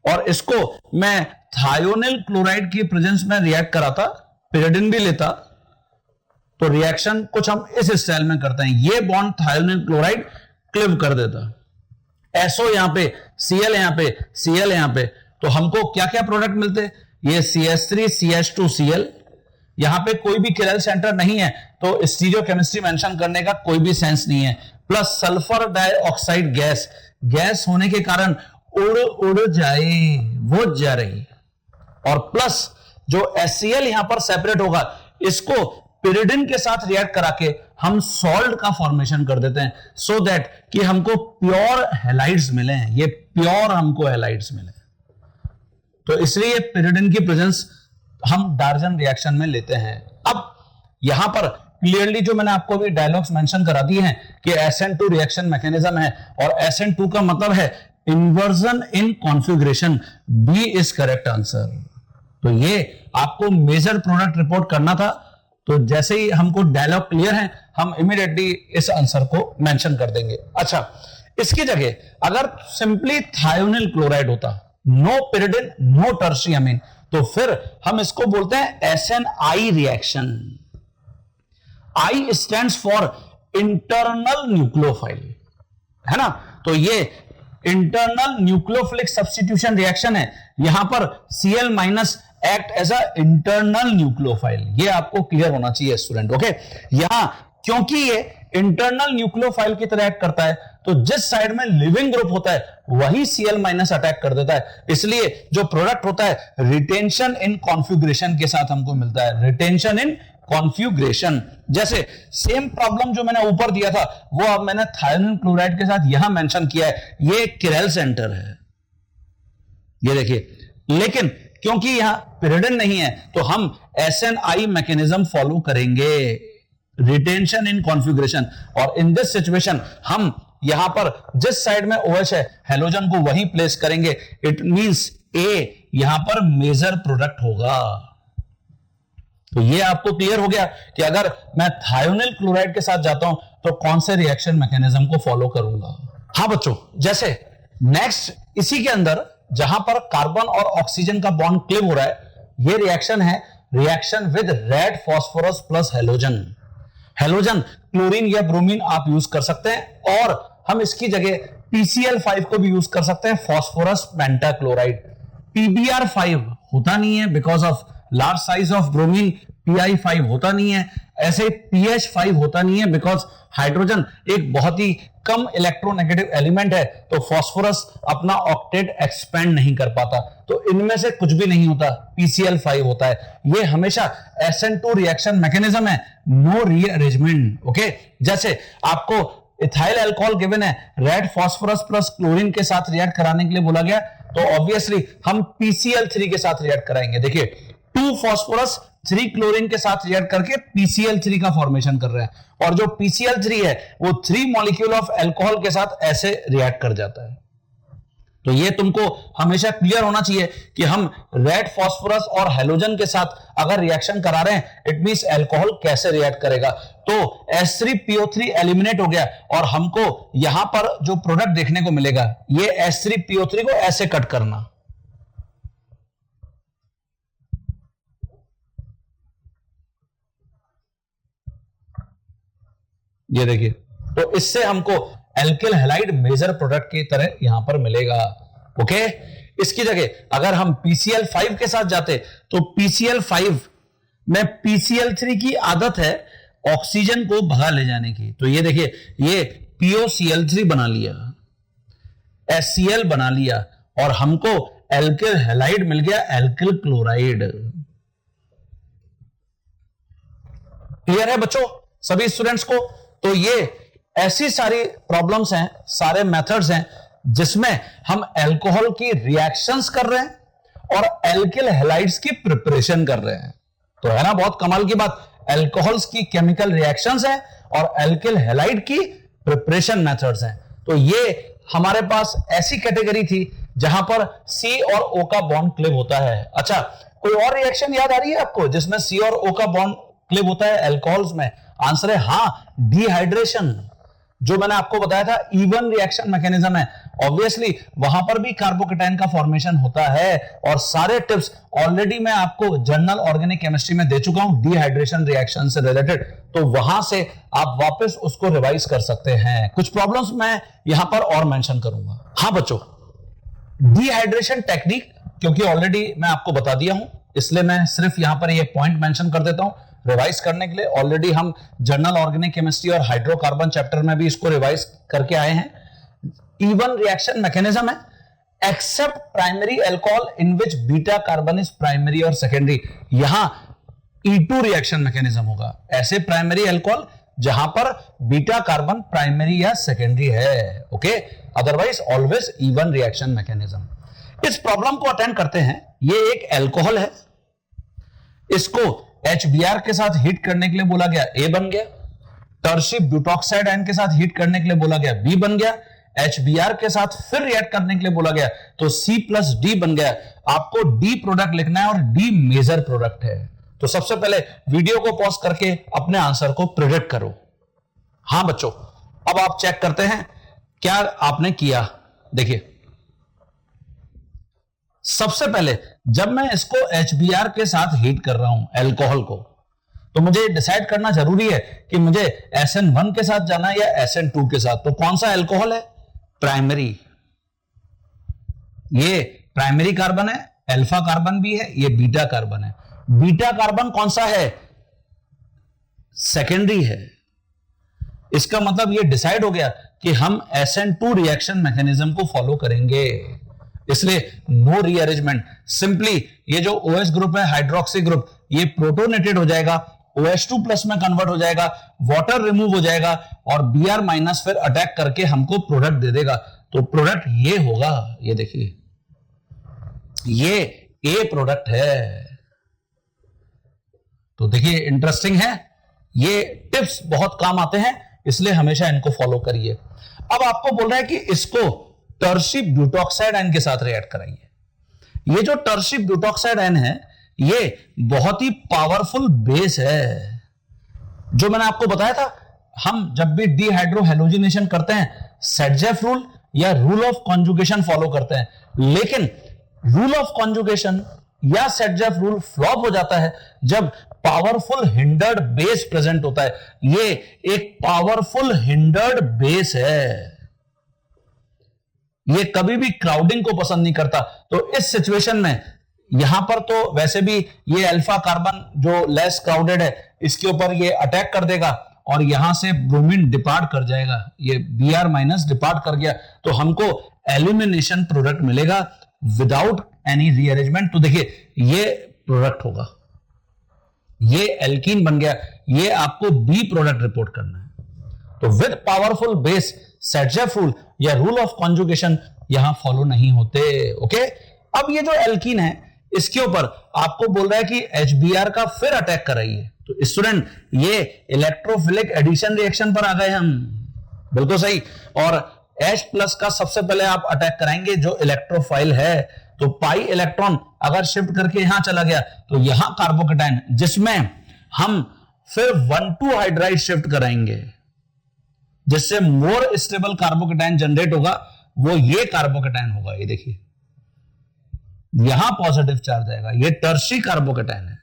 A: और इसको मैं थायोनिल क्लोराइड की प्रेजेंस में रिएक्ट कराता, पिरिडिन भी लेता, तो रिएक्शन कुछ हम इस स्टाइल में करते हैं। ये बॉन्ड थायोनिल क्लोराइड क्लिव कर देता, SO यहां पे, Cl यहां पे, Cl यहां पे, तो हमको क्या क्या प्रोडक्ट मिलते? ये CH3 CH2 Cl, यहां पे कोई भी किरल सेंटर नहीं है तो स्टीरियोकेमिस्ट्री मेंशन करने का कोई भी सेंस नहीं है। Plus sulphur dioxide gas, gas होने के कारण उड़ जाए, वो जा रही, और प्लस जो HCl यहां पर सेपरेट होगा, इसको पिरिडिन के साथ रिएक्ट करा के हम सॉल्ट का फॉर्मेशन कर देते हैं, सो दैट कि हमको प्योर हैलाइड्स मिले हैं, ये प्योर हमको हैलाइड्स मिले। तो इसलिए पिरिडिन की प्रेजेंस हम डार्जन रिएक्शन में लेते हैं। अब यहां पर क्लियरली जो मैंने आपको भी डायलॉग्स मेंशन करा दिए हैं कि SN2 रिएक्शन मैकेनिज्म है, और SN2 का मतलब है inversion in configuration. B is correct answer. तो ये आपको मेजर प्रोडक्ट रिपोर्ट करना था, तो जैसे ही हमको डायलॉग क्लियर है हम इमीडिएटली इस आंसर को मेंशन कर देंगे। अच्छा, इसकी जगह अगर सिंपली थायोनिल क्लोराइड होता, नो पिरिडिन नो टर्शियम अमीन, तो फिर हम इसको बोलते हैं SNI reaction. I stands for internal nucleophile, है ना। तो ये इंटरनल न्यूक्लियोफिलिक सब्स्टिट्यूशन रिएक्शन है। यहां पर Cl minus act as a internal nucleophile, ये आपको क्लियर होना चाहिए स्टूडेंट। ओके, यहां क्योंकि ये इंटरनल न्यूक्लियोफाइल की तरह एक्ट करता है, तो जिस साइड में लिविंग ग्रुप होता है वही Cl माइनस अटैक कर देता है, इसलिए जो प्रोडक्ट होता है रिटेंशन इन कॉन्फ़िगरेशन के साथ हमको मिलता है, रिटेंशन इन कॉन्फ़िगरेशन। जैसे सेम प्रॉब्लम जो मैंने ऊपर दिया था वो अब मैंने थायोनिल क्लोराइड के साथ यहां मेंशन किया है, ये किरल सेंटर है, ये देखिए। लेकिन क्योंकि यहां पिरिडिन नहीं है तो हम SNI मैकेनिज्म फॉलो करेंगे, रिटेंशन इन कॉन्फ़िगरेशन। और इन दिस सिचुएशन हम यहां पर जिस साइड में OH है हेलोजन को वहीं प्लेस करेंगे। इट मींस A यहां पर मेजर प्रोडक्ट होगा। तो ये आपको क्लियर हो गया कि अगर मैं थायोनिल क्लोराइड के साथ जाता हूं तो कौन से रिएक्शन मैकेनिज्म को फॉलो करूंगा। हाँ बच्चों, जैसे नेक्स्ट इसी के अंदर जहां पर कार्बन और ऑक्सीजन का बॉन्ड क्लिव हो रहा है, ये रिएक्शन है reaction with red phosphorus plus halogen. Halogen chlorine या ब्रोमीन आप यूज कर सकते हैं, और हम इसकी जगह PCl5 को भी यूज कर सकते हैं, फास्फोरस पेंटाक्लोराइड। PBr5 होता नहीं है because of large size of bromine, Pi5 होता नहीं है, ऐसे PH5 होता नहीं है बिकॉज हाइड्रोजन एक बहुत ही कम इलेक्ट्रोनेगेटिव एलिमेंट है, तो फास्फोरस अपना ऑक्टेट एक्सपेंड नहीं कर पाता, तो इनमें से कुछ भी नहीं होता, PCl5 होता है। ये हमेशा SN2 रिएक्शन मैकेनिज्म है, नो रीअरेंजमेंट। ओके, जैसे आपको इथाइल अल्कोहल गिवन है, रेड फास्फोरस प्लस क्लोरीन के साथ रिएक्ट कराने के लिए बोला गया, तो ऑब्वियसली हम PCl3 के साथ रिएक्ट कराएंगे। देखिए 2 फास्फोरस 3 क्लोरीन के साथ रिएक्ट करके PCl3 का फॉर्मेशन कर रहे हैं, और जो PCl3 है वो 3 मॉलिक्यूल ऑफ अल्कोहल के साथ ऐसे रिएक्ट कर जाता है। तो ये तुमको हमेशा क्लियर होना चाहिए कि हम रेड फास्फोरस और हेलोजन के साथ अगर रिएक्शन करा रहे हैं, इट मींस अल्कोहल कैसे रिएक्ट करेगा। तो H3PO3 एलिमिनेट हो गया, और हमको यहां पर जो प्रोडक्ट देखने को मिलेगा, ये H3PO3 को ऐसे कट करना, ये देखिए, तो इससे हमको एल्किल हैलाइड मेजर प्रोडक्ट की तरह यहां पर मिलेगा। ओके, इसकी जगह अगर हम PCl5 के साथ जाते तो PCl5 में PCl3 की आदत है ऑक्सीजन को भगा ले जाने की, तो ये देखिए ये POCl3 बना लिया, HCl बना लिया, और हमको एल्किल हैलाइड मिल गया, एल्किल क्लोराइड। क्लियर है बच्चों सभी स्टूडेंट्स को। तो ये ऐसी सारी प्रॉब्लम्स हैं, सारे मेथड्स हैं जिसमें हम अल्कोहल की रिएक्शंस कर रहे हैं और एल्किल हैलाइड्स की प्रिपरेशन कर रहे हैं। तो है ना बहुत कमाल की बात, एल्कोहल्स की केमिकल रिएक्शंस हैं और एल्किल हैलाइड की प्रिपरेशन मेथड्स हैं। तो ये हमारे पास ऐसी कैटेगरी थी जहां पर सी और ओ का बॉन्ड क्लिव होता है। अच्छा, कोई और रिएक्शन याद आ रही है आपको जिसमें सी और ओ का बॉन्ड क्लिव होता है अल्कोहल्स में? आंसर है हाँ, डिहाइड्रेशन। जो मैंने आपको बताया था इवन रिएक्शन मैकेनिज्म है, ऑब्वियसली वहां पर भी कार्बोकेटाइन का फॉर्मेशन होता है। और सारे टिप्स ऑलरेडी मैं आपको जर्नल ऑर्गेनिक केमिस्ट्री में दे चुका हूं डिहाइड्रेशन रिएक्शन से रिलेटेड, तो वहां से आप वापस उसको रिवाइज कर सकते हैं। कुछ प्रॉब्लम्स मैं यहां पर और मेंशन करूंगा। हाँ बच्चों, डिहाइड्रेशन टेक्निक क्योंकि ऑलरेडी मैं आपको बता दिया हूं, इसलिए मैं सिर्फ यहां पर ये पॉइंट मेंशन कर देता हूं रिवाइज करने के लिए। ऑलरेडी हम जर्नल ऑर्गेनिक केमिस्ट्री और हाइड्रोकार्बन चैप्टर में भी इसको रिवाइज करके आए हैं। इवन रिएक्शन मैकेनिज्म है except primary alcohol in which beta carbon is primary और सेकेंडरी। यहां E2 रिएक्शन मैकेनिज्म होगा, ऐसे प्राइमरी अल्कोहल जहां पर बीटा कार्बन प्राइमरी या सेकेंडरी है। Okay, otherwise always even reaction mechanism. इस प्रॉब्लम को अटेंड करते हैं। ये एक अल्कोहल है, इसको HBr के साथ हीट करने के लिए बोला गया, A बन गया। टर्शी ब्यूटॉक्साइड आयन के साथ हीट करने के लिए बोला गया, B बन गया। HBr के साथ फिर रिएक्ट करने के लिए बोला गया तो C+D बन गया। आपको D प्रोडक्ट लिखना है और D मेजर प्रोडक्ट है। तो सबसे पहले वीडियो को पॉज करके अपने आंसर को प्रेडिक्ट करो। हां बच्चों, अब आप चेक करते हैं क्या आपने किया। देखिए, सबसे पहले जब मैं इसको HBr के साथ हीट कर रहा हूं अल्कोहल को, तो मुझे डिसाइड करना जरूरी है कि मुझे SN1 के साथ जाना है या SN2 के साथ। तो कौन सा अल्कोहल है? प्राइमरी। ये प्राइमरी कार्बन है, अल्फा कार्बन भी है, ये बीटा कार्बन है। बीटा कार्बन कौन सा है? सेकेंडरी है। इसका मतलब ये डिसाइड हो गया कि हम SN2 रिएक्शन मैकेनिज्म को फॉलो करेंगे, इसलिए नो रीअरेंजमेंट। सिंपली ये जो OH ग्रुप है, हाइड्रोक्सी ग्रुप, ये प्रोटोनेटेड हो जाएगा, OH2 प्लस में कन्वर्ट हो जाएगा, वाटर रिमूव हो जाएगा और Br- फिर अटैक करके हमको प्रोडक्ट दे देगा। तो प्रोडक्ट ये होगा, ये देखिए, ये A प्रोडक्ट है। तो देखिए इंटरेस्टिंग है, ये टिप्स बहुत काम आते हैं, इसलिए हमेशा इनको फॉलो करिए। अब आपको बोल रहा है कि इसको टर्शी ब्यूटॉक्साइड आयन के साथ रिएक्ट कराइए। ये जो टर्शी ब्यूटॉक्साइड आयन है, ये बहुत ही पावरफुल बेस है। जो मैंने आपको बताया था, हम जब भी डीहाइड्रोहेलोजिनेशन करते हैं सेडजेफ रूल या रूल ऑफ कॉन्जुगेशन फॉलो करते हैं, लेकिन रूल ऑफ कॉन्जुगेशन या सेडजेफ रूल फ्लॉप हो जाता है जब पावरफुल हिंडर्ड बेस प्रेजेंट होता है। ये एक पावरफुल हिंडर्ड बेस है, ये कभी भी क्राउडिंग को पसंद नहीं करता। तो इस सिचुएशन में यहां पर तो वैसे भी ये अल्फा कार्बन जो लेस क्राउडेड है, इसके ऊपर ये अटैक कर देगा और यहां से ब्रोमीन डिपार्ट कर जाएगा, ये Br- डिपार्ट कर गया, तो हमको एलिमिनेशन प्रोडक्ट मिलेगा विदाउट एनी रीअरेंजमेंट। तो देखिए ये प्रोडक्ट होगा, ये एल्कीन बन गया, ये आपको B प्रोडक्ट रिपोर्ट करना है। तो विद पावरफुल बेस सेडजेफ रूल या रूल ऑफ कॉन्जुगेशन यहां फॉलो नहीं होते। ओके, अब ये जो एल्कीन है, इसके ऊपर आपको बोल रहा है कि HBr का फिर अटैक कराइए। तो स्टूडेंट, ये इलेक्ट्रोफिलिक एडिशन रिएक्शन पर आ गए हम, बिल्कुल सही। और H+ का सबसे पहले आप अटैक कराएंगे जो इलेक्ट्रोफाइल है। तो पाई इलेक्ट्रॉन अगर शिफ्ट करके यहां चला गया तो यहां कार्बोकेटाइन, जिसमें हम फिर 1,2 हाइड्राइड शिफ्ट कराएंगे, जिससे मोर स्टेबल कार्बोकेटाइन जनरेट होगा, वो ये कार्बोकेटाइन होगा। ये देखिए यहां पॉजिटिव चार्ज आएगा, ये टर्शी कार्बोकेटाइन है।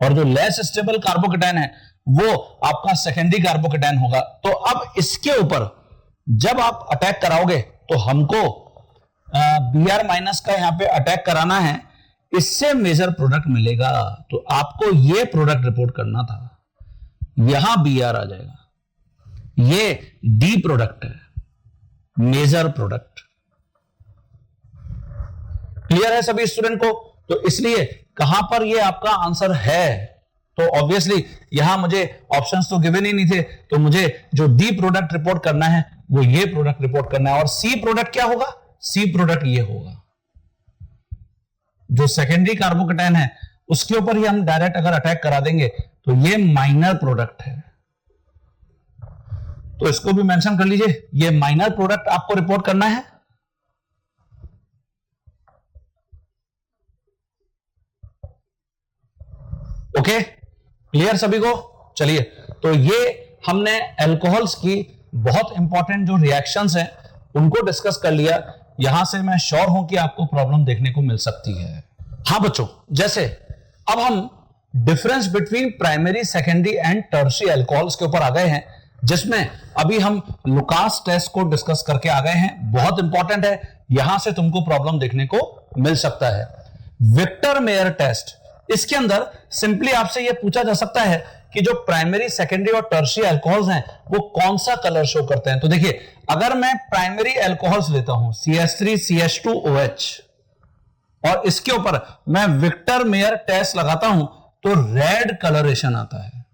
A: और जो लेस स्टेबल कार्बोकेटाइन है वो आपका सेकेंडरी कार्बोकेटाइन होगा। तो अब इसके ऊपर जब आप अटैक कराओगे तो हमको Br- का यहां पे अटैक कराना है, इससे मेजर प्रोडक्ट मिलेगा। तो आपको ये प्रोडक्ट रिपोर्ट करना था, यहां Br आ जाएगा, ये D प्रोडक्ट है, मेजर प्रोडक्ट। क्लियर है सभी स्टूडेंट को? तो इसलिए कहां पर ये आपका आंसर है, तो ऑब्वियसली यहां मुझे ऑप्शंस तो गिवन ही नहीं थे, तो मुझे जो डी प्रोडक्ट रिपोर्ट करना है वो ये प्रोडक्ट रिपोर्ट करना है। और सी प्रोडक्ट क्या होगा? सी प्रोडक्ट ये होगा। जो सेकेंडरी कार्बोकेटायन है उसके ऊपर ही हम डायरेक्ट अगर अटैक करा देंगे तो ये माइनर प्रोडक्ट है, तो इसको भी मेंशन कर लीजिए, ये माइनर प्रोडक्ट आपको रिपोर्ट करना है। ओके, क्लियर सभी को? चलिए, तो ये हमने अल्कोहल्स की बहुत इंपॉर्टेंट जो रिएक्शंस हैं उनको डिस्कस कर लिया। यहां से मैं श्योर हूं कि आपको प्रॉब्लम देखने को मिल सकती है। हाँ बच्चों, जैसे अब हम difference between primary, secondary and tertiary alcohols के ऊपर आ गए हैं, जिसमें अभी हम लुकास टेस्ट को डिस्कस करके आ गए हैं। बहुत इंपॉर्टेंट है, यहां से तुमको प्रॉब्लम देखने को मिल सकता है। विक्टर मेयर टेस्ट, इसके अंदर सिंपली आपसे यह पूछा जा सकता है कि जो प्राइमरी, सेकेंडरी और टर्शियरी अल्कोहल्स हैं वो कौन सा कलर शो करते हैं। तो देखिए, अगर मैं प्राइमरी अल्कोहल्स लेता हूं CH3 CH2OH और इसके ऊपर मैं विक्टर मेयर टेस्ट लगाता हूं तो रेड कलरेशन आता है।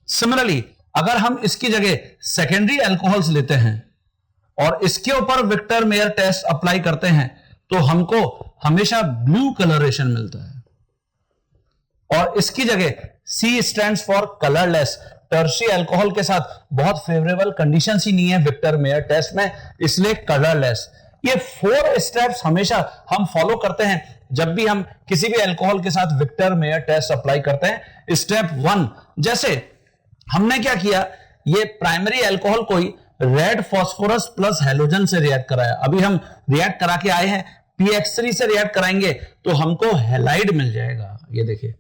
A: सिमिलरली अगर हम इसकी जगह सेकेंडरी अल्कोहल्स लेते हैं और इसके ऊपर विक्टर मेयर टेस्ट अप्लाई करते हैं तो हमको हमेशा ब्लू कलरेशन मिलता है। और इसकी जगह C stands for colourless, tertiary alcohol के साथ बहुत फेवरेबल कंडीशंस ही नहीं है विक्टर मेयर टेस्ट में, इसलिए कलरलेस। ये 4 स्टेप्स हमेशा हम फॉलो करते हैं जब भी हम किसी भी अल्कोहल के साथ विक्टर मेयर टेस्ट अप्लाई करते हैं। स्टेप 1, जैसे हमने क्या किया, ये प्राइमरी अल्कोहल को ही रेड फास्फोरस प्लस हेलोजन से रिएक्ट कराया। अभी हम रिएक्ट करा के आए हैं, PX3 से रिएक्ट कराएंगे तो हमको हैलाइड मिल जाएगा, ये देखिए।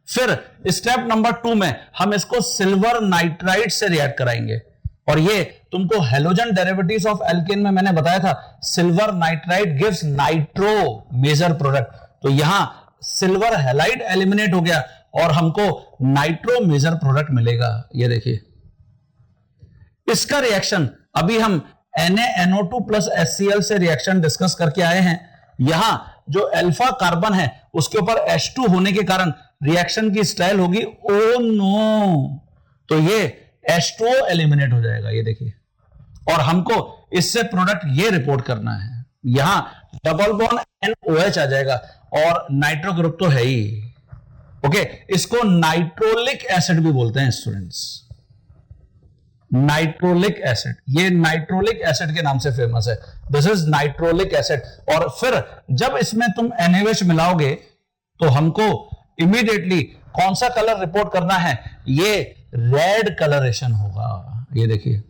A: फिर स्टेप नंबर 2 में हम इसको सिल्वर नाइट्राइड से रिएक्ट कराएंगे और ये तुमको हेलोजन डेरिवेटिव्स ऑफ एल्केन में मैंने बताया था, silver nitride gives nitro major product. तो यहां सिल्वर हैलाइड एलिमिनेट हो गया और हमको नाइट्रो मेजर प्रोडक्ट मिलेगा, ये देखिए। इसका रिएक्शन अभी हम NaNO2 प्लस HCl से रिएक्शन डिस्कस करके आए हैं। यहां जो अल्फा कार्बन है उसके ऊपर H2 होने के कारण रिएक्शन की स्टाइल होगी ओ नो, तो ये H2O एलिमिनेट हो जाएगा, ये देखिए। और हमको इससे प्रोडक्ट ये रिपोर्ट करना है, यहां डबल बॉन्ड NOH आ जाएगा और नाइट्रो ग्रुप तो है ही। ओके, इसको नाइट्रोलिक एसिड भी बोलते हैं स्टूडेंट्स, नाइट्रोलिक एसिड। ये नाइट्रोलिक एसिड के नाम से फेमस है, दिस इज नाइट्रोलिक एसिड। और फिर जब इसमें तुम NaOH मिलाओगे तो हमको इमीडिएटली कौन सा कलर रिपोर्ट करना है, ये रेड कलरेशन होगा, ये देखिए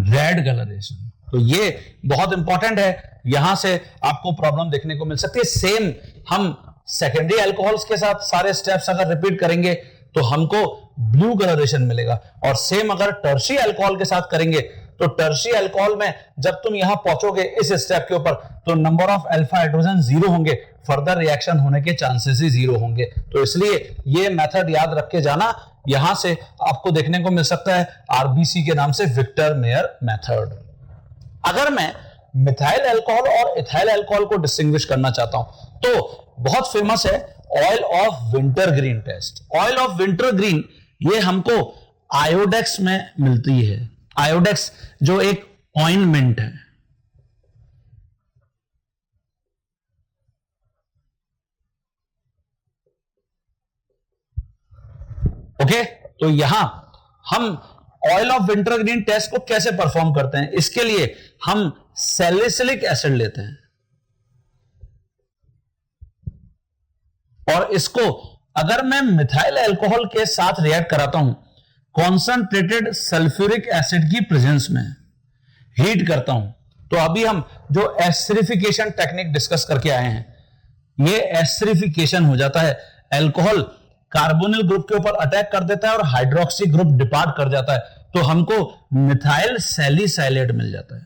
A: रेड कलरेशन। तो ये बहुत इंपॉर्टेंट है, यहां से आपको प्रॉब्लम देखने को मिल सकती है। सेम हम सेकेंडरी अल्कोहल्स के साथ सारे स्टेप्स अगर रिपीट करेंगे तो हमको ब्लू कलरेशन मिलेगा, और सेम अगर टर्शियरी अल्कोहल के साथ करेंगे तो टर्शियरी अल्कोहल में जब तुम यहां पहुंचोगे इस स्टेप के ऊपर तो नंबर ऑफ अल्फा हाइड्रोजन 0 होंगे, फर्दर रिएक्शन होने के चांसेस ही 0 होंगे। तो इसलिए ये मेथड याद रख के जाना, यहां से आपको देखने को मिल सकता है RBC के नाम से विक्टर मेयर मेथड। अगर मैं मिथाइल अल्कोहल और इथाइल अल्कोहल को डिस्टिंग्विश करना चाहता हूं तो बहुत फेमस है oil of winter green test. Oil of winter green ये हमको आयोडेक्स में मिलती है, आयोडेक्स जो एक ऑइंटमेंट है। ओके, तो यहां हम oil of winter green test को कैसे परफॉर्म करते हैं, इसके लिए हम सैलिसिलिक एसिड लेते हैं और इसको अगर मैं मिथाइल अल्कोहल के साथ रिएक्ट कराता हूं कॉन्संट्रेटेड सल्फ्यूरिक एसिड की प्रेजेंस में, हीट करता हूं, तो अभी हम जो एस्टरिफिकेशन टेक्निक डिस्कस करके आए हैं, ये एस्टरिफिकेशन हो जाता है। अल्कोहल कार्बोनिल ग्रुप के ऊपर अटैक कर देता है और हाइड्रोक्सी ग्रुप डिपार्ट कर जाता है, तो हमको मिथाइल सैलिसाइलेट मिल जाता है।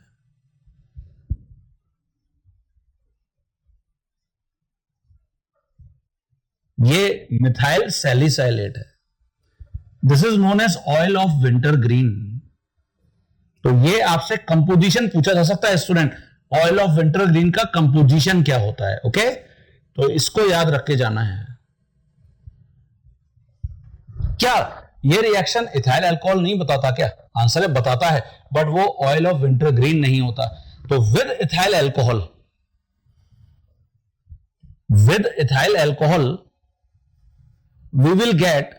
A: ये मिथाइल सैलिसाइलेट है, this is known as oil of winter green. तो ये आपसे कंपोजिशन पूछा जा सकता है student, oil of winter green का कंपोजिशन क्या होता है। ओके, तो इसको याद रख के जाना है। क्या ये रिएक्शन इथाइल अल्कोहल नहीं बताता क्या? आंसर है बताता है, बट वो ऑयल ऑफ विंटर ग्रीन नहीं होता। तो with ethyl alcohol with ethyl alcohol we will get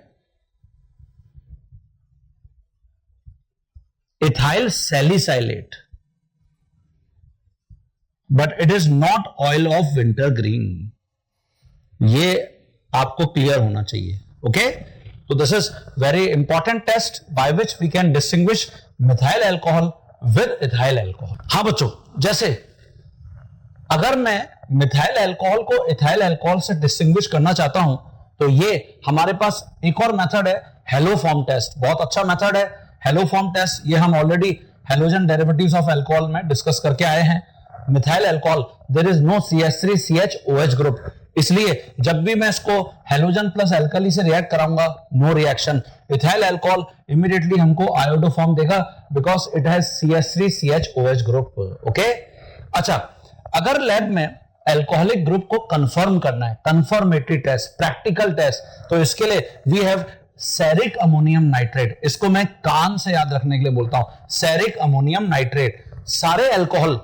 A: ethyl salicylate, but it is not oil of wintergreen. ये आपको क्लियर होना चाहिए. ओके, तो this is very important test by which we can distinguish methyl alcohol with ethyl alcohol. हाँ बच्चों, जैसे अगर मैं मिथाइल अल्कोहल को इथाइल अल्कोहल से डिस्टिंग्विश करना चाहता हूं तो ये हमारे पास एक और मेथड है, हेलोफॉर्म टेस्ट. बहुत अच्छा मेथड है हेलोफॉर्म टेस्ट. ये हम already halogen derivatives of alcohol में डिस्कस करके आए हैं. Methyl alcohol there is no CH3CHOH group, इसलिए जब भी मैं इसको हेलोजन प्लस अल्कली से रिएक्ट कराऊंगा no reaction. Ethyl alcohol immediately हमको आयोडोफॉर्म देगा because it has CH3CHOH group. Okay, अच्छा, अगर लैब में अल्कोहलिक ग्रुप को कंफर्म करना है, कंफर्मेटरी टेस्ट, प्रैक्टिकल टेस्ट, तो इसके लिए we have ceric ammonium nitrate. इसको मैं कान से याद रखने के लिए बोलता हूं, सेरिक अमोनियम नाइट्रेट. सारे अल्कोहल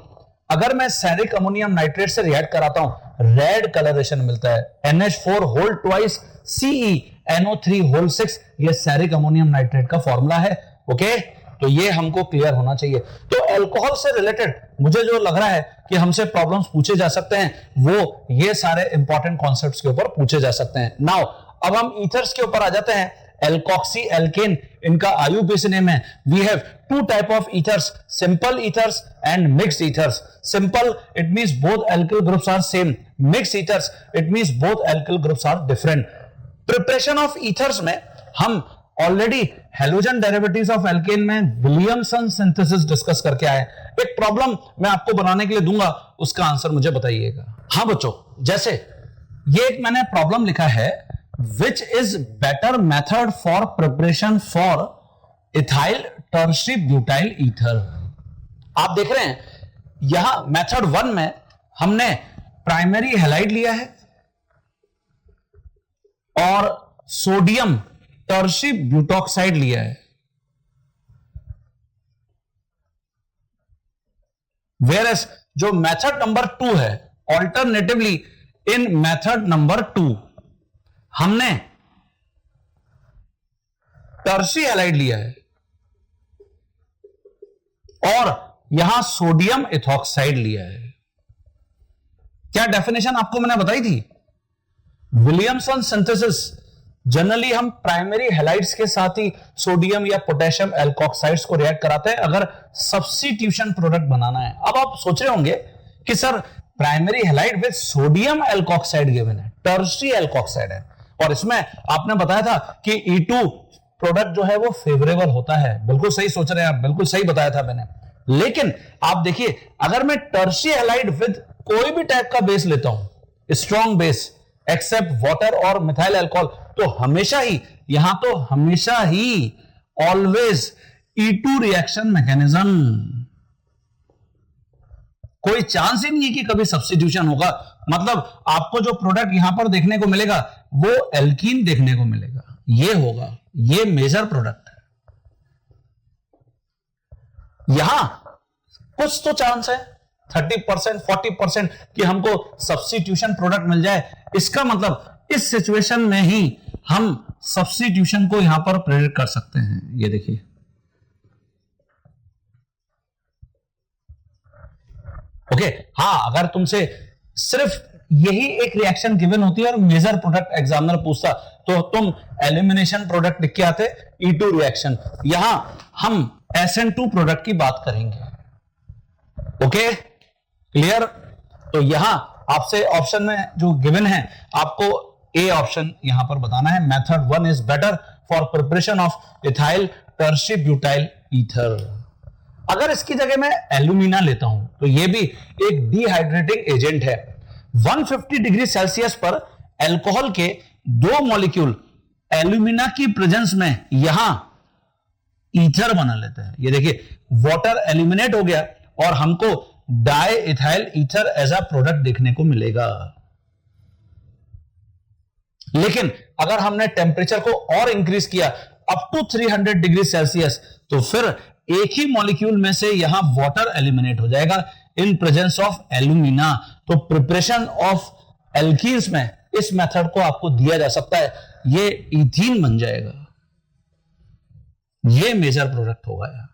A: अगर मैं सेरिक अमोनियम नाइट्रेट से रिएक्ट कराता हूं, रेड कलरेशन मिलता है. NH4 whole twice CeNO3 whole 6, ये सेरिक अमोनियम नाइट्रेट का फॉर्मूला है. ओके, तो ये हमको क्लियर होना चाहिए. तो अल्कोहल से रिलेटेड मुझे जो लग रहा है कि हमसे प्रॉब्लम्स पूछे जा सकते हैं, वो ये सारे इंपॉर्टेंट कॉन्सेप्ट्स के ऊपर पूछे जा सकते हैं. नाउ अब हम ईथर्स के ऊपर आ जाते हैं. एल्कोक्सी एल्केन, इनका IUPAC नेम है. We have two type of ethers, simple ethers and mixed ethers. Simple it means both alkyl groups are same. Mixed ethers it means both alkyl groups are different. Preparation of ethers में हम already halogen derivatives of alkane में विलियमसन सिंथेसिस डिस्कस करके आए. एक प्रॉब्लम मैं आपको बनाने के लिए दूंगा, उसका आंसर मुझे बताइएगा. हाँ बच्चों, जैसे ये एक मैंने प्रॉब्लम लिखा है, which is better method for preparation for ethyl tertiary butyl ether. आप देख रहे हैं यहां मेथड 1 में हमने प्राइमरी हैलाइड लिया है और सोडियम टर्शी ब्यूटॉक्साइड लिया है. वेयरएस जो मेथड नंबर 2 है, ऑल्टरनेटिवली इन मेथड नंबर 2 हमने टर्शी हैलाइड लिया है और यहां सोडियम इथॉक्साइड लिया है. क्या डेफिनेशन आपको मैंने बताई थी? विलियमसन सिंथेसिस जनरली हम प्राइमरी हैलाइड्स के साथ ही सोडियम या पोटेशियम एल्कोक्साइड्स को रिएक्ट कराते हैं अगर सब्स्टिट्यूशन प्रोडक्ट बनाना है. अब आप सोच रहे होंगे कि sir primary halide with sodium alkoxide given है, टर्शी एल्कोक्साइड है, और इसमें आपने बताया था कि E2 प्रोडक्ट जो है वो फेवरेबल होता है. बिल्कुल सही सोच रहे हैं आप, बिल्कुल सही बताया था मैंने. लेकिन आप देखिए, अगर मैं टर्शी हैलाइड विद कोई भी टाइप का बेस लेता हूं, स्ट्रॉन्ग बेस एक्सेप्ट वाटर और मिथाइल अल्कोहल, तो हमेशा ही ऑलवेज E2 रिएक्शन मैकेनिज्म, कोई चांस ही नहीं है कि कभी सब्स्टिट्यूशन होगा. मतलब आपको जो प्रोडक्ट यहां पर देखने को मिलेगा वो एल्कीन देखने को मिलेगा, ये होगा, ये मेजर प्रोडक्ट है. यहां कुछ तो चांस है 30% 40% कि हमको सब्स्टिट्यूशन प्रोडक्ट मिल जाए. इसका मतलब इस सिचुएशन में ही हम सब्स्टिट्यूशन को यहां पर प्रेडिक्ट कर सकते हैं. ये देखिए, ओके. हाँ, अगर तुमसे सिर्फ यही एक रिएक्शन गिवन होती है और मेजर प्रोडक्ट एग्जामिनर पूछता तो तुम एलिमिनेशन प्रोडक्ट लिख के आते E2 रिएक्शन. यहां हम SN2 प्रोडक्ट की बात करेंगे. Okay, clear? तो यहां आपसे ऑप्शन में जो गिवन है आपको ए ऑप्शन यहां पर बताना है. Method 1 is better for preparation of ethyl tertiary butyl ether. अगर इसकी जगह मैं एल्यूमिना लेता हूं तो यह भी एक डिहाइड्रेटिंग एजेंट है. 150 डिग्री सेल्सियस पर अल्कोहल के 2 मॉलिक्यूल एल्यूमिना की प्रेजेंस में यहां ईथर बना लेते हैं. ये देखिए, वाटर एल्यूमिनेट हो गया और हमको di ethyl ether as a product देखने को मिलेगा. लेकिन अगर हमने टेम्परेचर को और इंक्रीज किया अप टू 300 डिग्री सेल्सियस तो फिर एक ही मॉलिक्यूल में से यहां वाटर एलिमिनेट हो जाएगा इन प्रेजेंस ऑफ एल्यूमिना. तो प्रिपरेशन ऑफ एल्कीन्स में इस मेथड को आपको दिया जा सकता है, ये इथीन बन जाएगा, ये मेजर प्रोडक्ट होगा यार।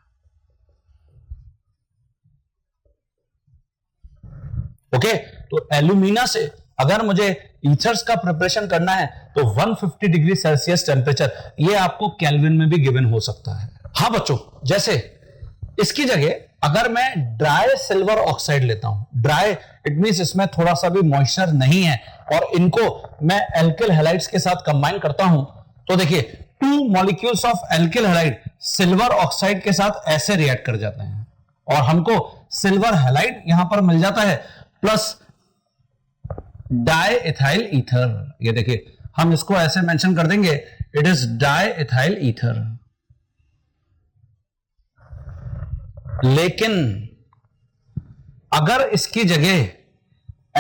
A: ओके, तो एल्यूमिना से अगर मुझे ईथर्स का प्रिपरेशन करना है तो 150 डिग्री सेल्सियस टेम्परेचर, ये आपको केल्विन में भी गिवन हो सकता है। हाँ बच्चों, जैसे इसकी जगह अगर मैं ड्राई सिल्वर ऑक्साइड लेता हूं, ड्राई इट मींस इसमें थोड़ा सा भी मॉइस्चर नहीं है, और इनको मैं एल्किल हैलाइड्स के साथ कंबाइन करता हूं, तो देखिए 2 molecules of alkyl halide silver oxide के साथ ऐसे रिएक्ट कर जाते हैं, और हमको सिल्वर हैलाइड यहां पर मिल जाता है प्लस डाई इथाइल ईथर। ये देखिए हम इसको ऐसे मेंशन कर देंगे, it is die ethyl ether. लेकिन अगर इसकी जगह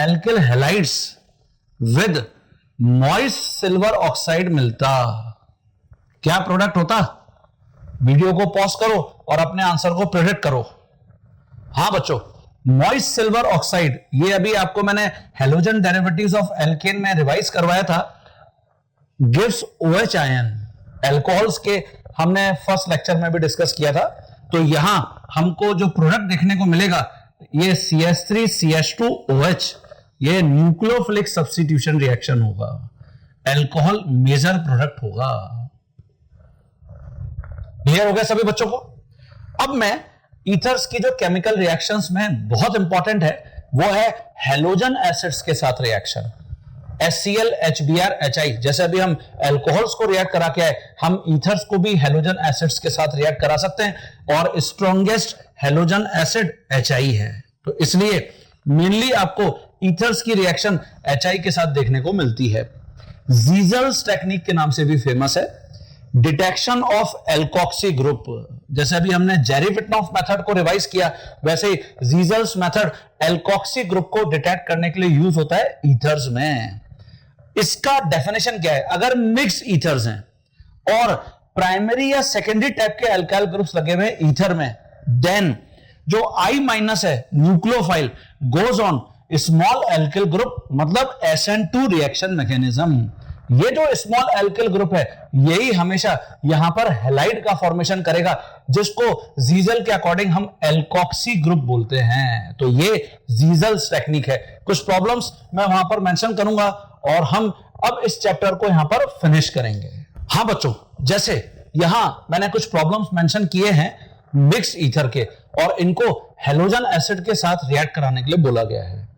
A: alkyl halides with moist silver oxide मिलता, क्या प्रोडक्ट होता? वीडियो को पॉज करो और अपने आंसर को प्रेडिक्ट करो। हां बच्चों, मॉइस्ट सिल्वर ऑक्साइड, ये अभी आपको मैंने हैलोजन डेरिवेटिव्स ऑफ एल्केन में रिवाइज करवाया था, गिव्स OH आयन। एल्कोहल्स के हमने फर्स्ट लेक्चर में भी डिस्कस किया था। तो यहां हमको जो प्रोडक्ट देखने को मिलेगा, ये CH3CH2OH, ये न्यूक्लियोफिलिक सब्स्टिट्यूशन रिएक्शन होगा, एल्कोहल मेजर प्रोडक्ट होगा। क्लियर हो गया सभी बच्चों को? अब मैं ईथर्स की जो केमिकल रिएक्शंस में बहुत इंपॉर्टेंट है वो है हैलोजन एसिड्स के साथ रिएक्शन, HCl HBr HI। जैसे अभी हम एल्कोहल्स को रिएक्ट करा के आए, हम ईथर्स को भी हैलोजन एसिड्स के साथ रिएक्ट करा सकते हैं, और स्ट्रॉन्गेस्ट हैलोजन एसिड HI है। तो इसलिए मेनली आपको ईथर्स की रिएक्शन HI के साथ देखने को मिलती है। जीजल्स टेक्निक के नाम से भी फेमस है, डिटेक्शन ऑफ एल्कोक्सी ग्रुप। जैसे अभी हमने जेरी-विटनॉफ मेथड को रिवाइज किया, वैसे ही जीजल्स मेथड एल्कोक्सी ग्रुप को डिटेक्ट करने के लिए यूज होता है ईथर्स में। इसका डेफिनेशन क्या है? अगर मिक्स ईथर्स हैं और प्राइमरी या सेकेंडरी टाइप के अल्काइल ग्रुप्स लगे हुए ईथर में, देन जो I- है nucleophile goes on small alkyl group, मतलब SN2 रिएक्शन मैकेनिज्म। ये जो स्मॉल एल्किल ग्रुप है यही हमेशा यहां पर हैलाइड का फॉर्मेशन करेगा, जिसको जीजल के अकॉर्डिंग हम एल्कोक्सी ग्रुप बोलते हैं। तो ये जीजल्स टेक्निक है। कुछ प्रॉब्लम्स मैं वहां पर मेंशन करूंगा और हम अब इस चैप्टर को यहां पर फिनिश करेंगे। हाँ बच्चों, जैसे यहां मैंने कुछ प्रॉब्लम्स मेंशन किए हैं मिक्स ईथर के, और इनको हैलोजन एसिड के साथ रिएक्ट कराने के लिए बोला गया है।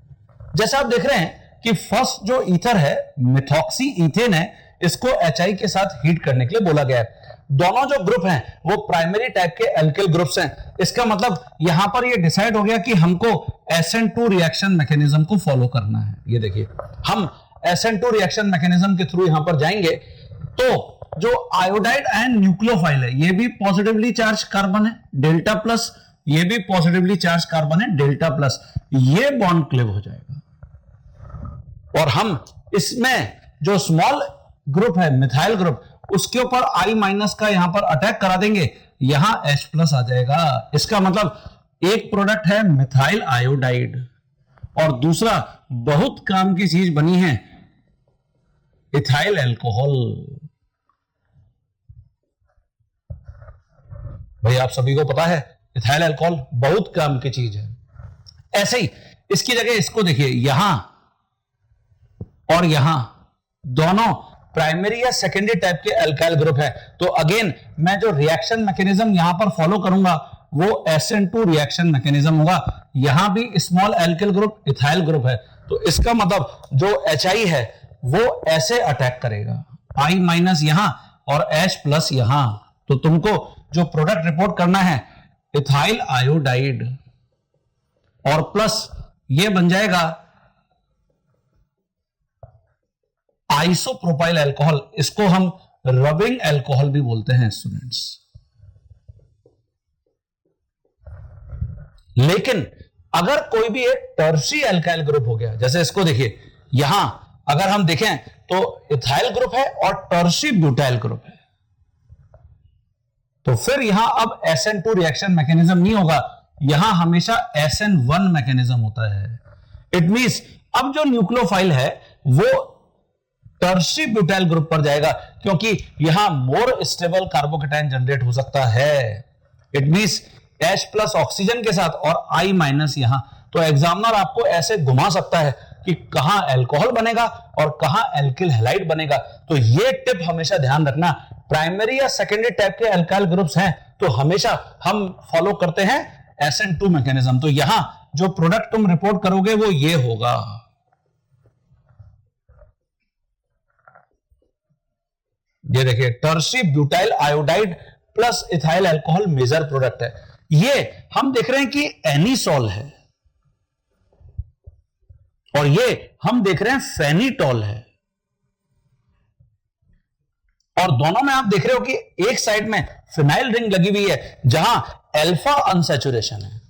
A: जैसा आप देख रहे हैं कि फर्स्ट जो ईथर है मिथॉक्सी ईथेन है, इसको HI के साथ हीट करने के लिए बोला गया है। दोनों जो ग्रुप हैं वो प्राइमरी टाइप के एल्किल ग्रुप्स हैं। इसका मतलब यहां पर ये डिसाइड हो गया कि हमको SN2 रिएक्शन मैकेनिज्म को फॉलो करना है। ये देखिए हम SN2 रिएक्शन मैकेनिज्म के थ्रू यहां पर जाएंगे, तो जो आयोडाइड एंड न्यूक्लियोफाइल है ये भी पॉजिटिवली चार्ज कार्बन है डेल्टा प्लस, ये भी पॉजिटिवली चार्ज कार्बन है डेल्टा प्लस, ये बॉन्ड क्लेव हो जाएगा, और हम इसमें जो स्मॉल ग्रुप है मिथाइल ग्रुप, उसके ऊपर I- का यहां पर अटैक करा देंगे, यहां H+ आ जाएगा। इसका मतलब एक प्रोडक्ट है मिथाइल आयोडाइड और दूसरा बहुत काम की चीज बनी है इथाइल अल्कोहल। भाई आप सभी को पता है इथाइल अल्कोहल बहुत काम की चीज है। ऐसे ही इसकी जगह इसको देखिए, यहां और यहां दोनों प्राइमरी या सेकेंडरी टाइप के अल्काइल ग्रुप है। तो अगेन मैं जो रिएक्शन मैकेनिज्म यहां पर फॉलो करूंगा वो SN2 रिएक्शन मैकेनिज्म होगा। यहां भी small alkyl group ethyl group है, तो इसका मतलब जो HI है वो ऐसे अटैक करेगा, I- यहां और H+ यहां। तो तुमको जो प्रोडक्ट रिपोर्ट करना है इथाइल आयोडाइड और प्लस ये बन जाएगा आइसोप्रोपाइल अल्कोहल। इसको हम रबिंग अल्कोहल भी बोलते हैं स्टूडेंट्स। लेकिन अगर कोई भी एक टर्शी अल्काइल ग्रुप हो गया, जैसे इसको देखिए, यहां अगर हम देखें तो इथाइल ग्रुप है और टर्शी ब्यूटाइल ग्रुप है, तो फिर यहां अब SN2 रिएक्शन मैकेनिज्म नहीं होगा, यहां हमेशा SN1 मैकेनिज्म होता है। इट मींस अब जो न्यूक्लियोफाइल है वो टर्शियरी ब्यूटाइल ग्रुप पर जाएगा, क्योंकि यहां मोर स्टेबल कार्बोकेटायन जनरेट हो सकता है। It means H plus oxygen के साथ और I माइनस यहां। तो एग्जामिनर आपको ऐसे घुमा सकता है कि कहां अल्कोहल बनेगा और कहां एल्किल हैलाइड बनेगा। तो ये टिप हमेशा ध्यान रखना, प्राइमरी या सेकेंडरी टाइप के अल्काइल ग्रुप्स हैं तो हमेशा हम फॉलो करते हैं SN2 मैकेनिज्म। तो यहां जो प्रोडक्ट तुम रिपोर्ट करोगे वो ये होगा। ये देखिए tertiary butyl iodide plus ethyl alcohol major product है। ये हम देख रहे हैं कि एनीसॉल है और ये हम देख रहे हैं फेनिटॉल है, और दोनों में आप देख रहे हो कि एक साइड में फिनाइल रिंग लगी हुई है जहां अल्फा अनसैचुरेशन है।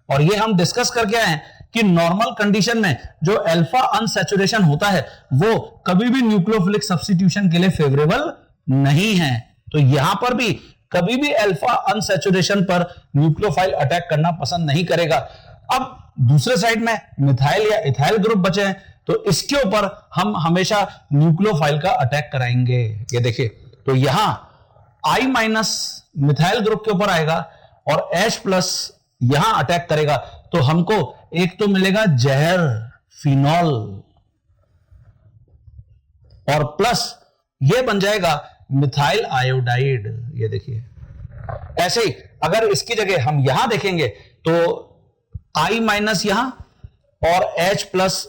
A: और ये हम डिस्कस करके आए हैं कि नॉर्मल कंडीशन में जो अल्फा अनसैचुरेशन होता है वो कभी भी न्यूक्लियोफिलिक सब्स्टिट्यूशन के लिए फेवरेबल नहीं है। तो यहां पर भी कभी भी अल्फा अनसैचुरेशन पर न्यूक्लियोफाइल अटैक करना पसंद नहीं करेगा। अब दूसरे साइड में मिथाइल या इथाइल ग्रुप बचे हैं तो इसके ऊपर हम हमेशा न्यूक्लियोफाइल का अटैक कराएंगे। ये देखिए, तो यहां I माइनस मिथाइल ग्रुप के ऊपर आएगा और H प्लस यहां अटैक करेगा, तो हमको एक तो मिलेगा जहर फिनॉल और प्लस ये बन जाएगा मिथाइल आयोडाइड। ये देखिए, ऐसे ही अगर इसकी जगह हम यहां देखेंगे तो I माइनस यहां और H प्लस,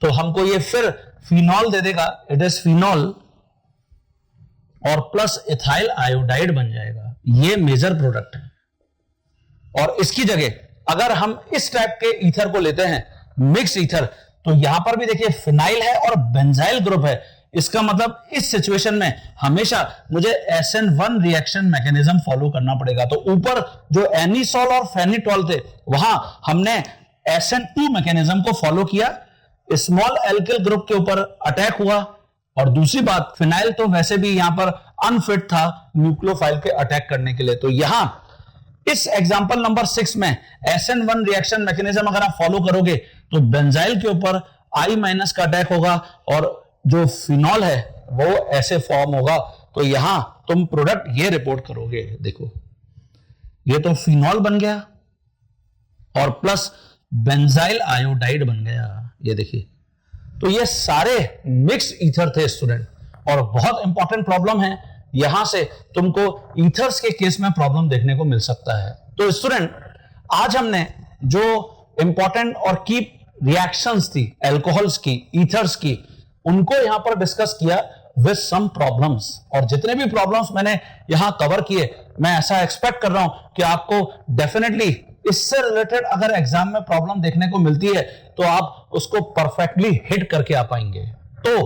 A: तो हमको ये फिर फिनॉल दे देगा, इट इज फिनॉल और प्लस इथाइल आयोडाइड बन जाएगा। ये मेजर प्रोडक्ट है। और इसकी जगह अगर हम इस टाइप के ईथर को लेते हैं, मिक्स ईथर, तो यहां पर भी देखिए फिनाइल है और बेंजाइल ग्रुप है। इसका मतलब इस सिचुएशन में हमेशा मुझे SN1 रिएक्शन मैकेनिज्म फॉलो करना पड़ेगा। तो ऊपर जो एनीसॉल और फेनिटॉल थे वहां हमने SN2 मैकेनिज्म को फॉलो किया, स्मॉल एल्किल ग्रुप के ऊपर अटैक हुआ, और दूसरी बात फिनाइल तो वैसे भी यहां पर अनफिट था न्यूक्लियोफाइल के अटैक करने के लिए। तो यहां इस एग्जांपल नंबर 6 में SN1 रिएक्शन मैकेनिज्म अगर आप फॉलो करोगे तो बेंजाइल के ऊपर I माइनस का अटैक होगा और जो फिनॉल है वो ऐसे फॉर्म होगा। तो यहां तुम प्रोडक्ट ये रिपोर्ट करोगे, देखो ये तो फिनॉल बन गया और प्लस बेंजाइल आयोडाइड बन गया। ये देखिए, तो ये सारे मिक्स ईथर थे स्टूडेंट, और बहुत इंपॉर्टेंट प्रॉब्लम है। यहां से तुमको ईथर्स के केस में प्रॉब्लम देखने को मिल सकता है। तो स्टूडेंट, आज हमने जो इंपॉर्टेंट और की रिएक्शंस थी अल्कोहल्स की, ईथर्स की, उनको यहां पर डिस्कस किया विद सम प्रॉब्लम्स। और जितने भी प्रॉब्लम्स मैंने यहां कवर किए, मैं ऐसा एक्सपेक्ट कर रहा हूं कि आपको डेफिनेटली इससे रिलेटेड अगर एग्जाम में प्रॉब्लम देखने को मिलती है तो आप उसको परफेक्टली हिट करके आ पाएंगे। तो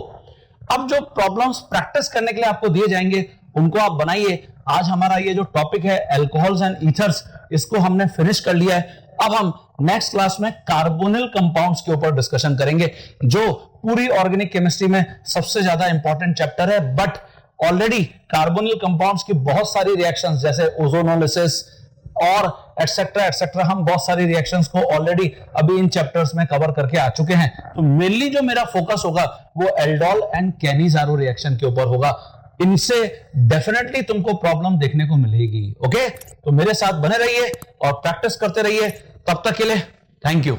A: अब जो प्रॉब्लम्स प्रैक्टिस करने के लिए आपको दिए जाएंगे उनको आप बनाइए। आज हमारा ये जो टॉपिक है अल्कोहल्स एंड ईथर्स, इसको हमने फिनिश कर लिया है। अब हम नेक्स्ट क्लास में कार्बोनिल कंपाउंड्स के ऊपर डिस्कशन करेंगे, जो पूरी ऑर्गेनिक केमिस्ट्री में सबसे ज्यादा इंपॉर्टेंट चैप्टर है। बट ऑलरेडी कार्बोनिल कंपाउंड्स की बहुत सारी रिएक्शंस जैसे ओजोनोलिसिस और एटसेट्रा एटसेट्रा, हम बहुत सारी रिएक्शंस को ऑलरेडी अभी इन चैप्टर्स में कवर करके आ चुके हैं। तो मेनली जो मेरा फोकस होगा वो एल्डोल एंड कैनिजारो रिएक्शन के ऊपर होगा। इनसे डेफिनेटली तुमको प्रॉब्लम देखने को मिलेगी। ओके, तो मेरे साथ बने रहिए और प्रैक्टिस करते रहिए। तब तक के लिए थैंक यू।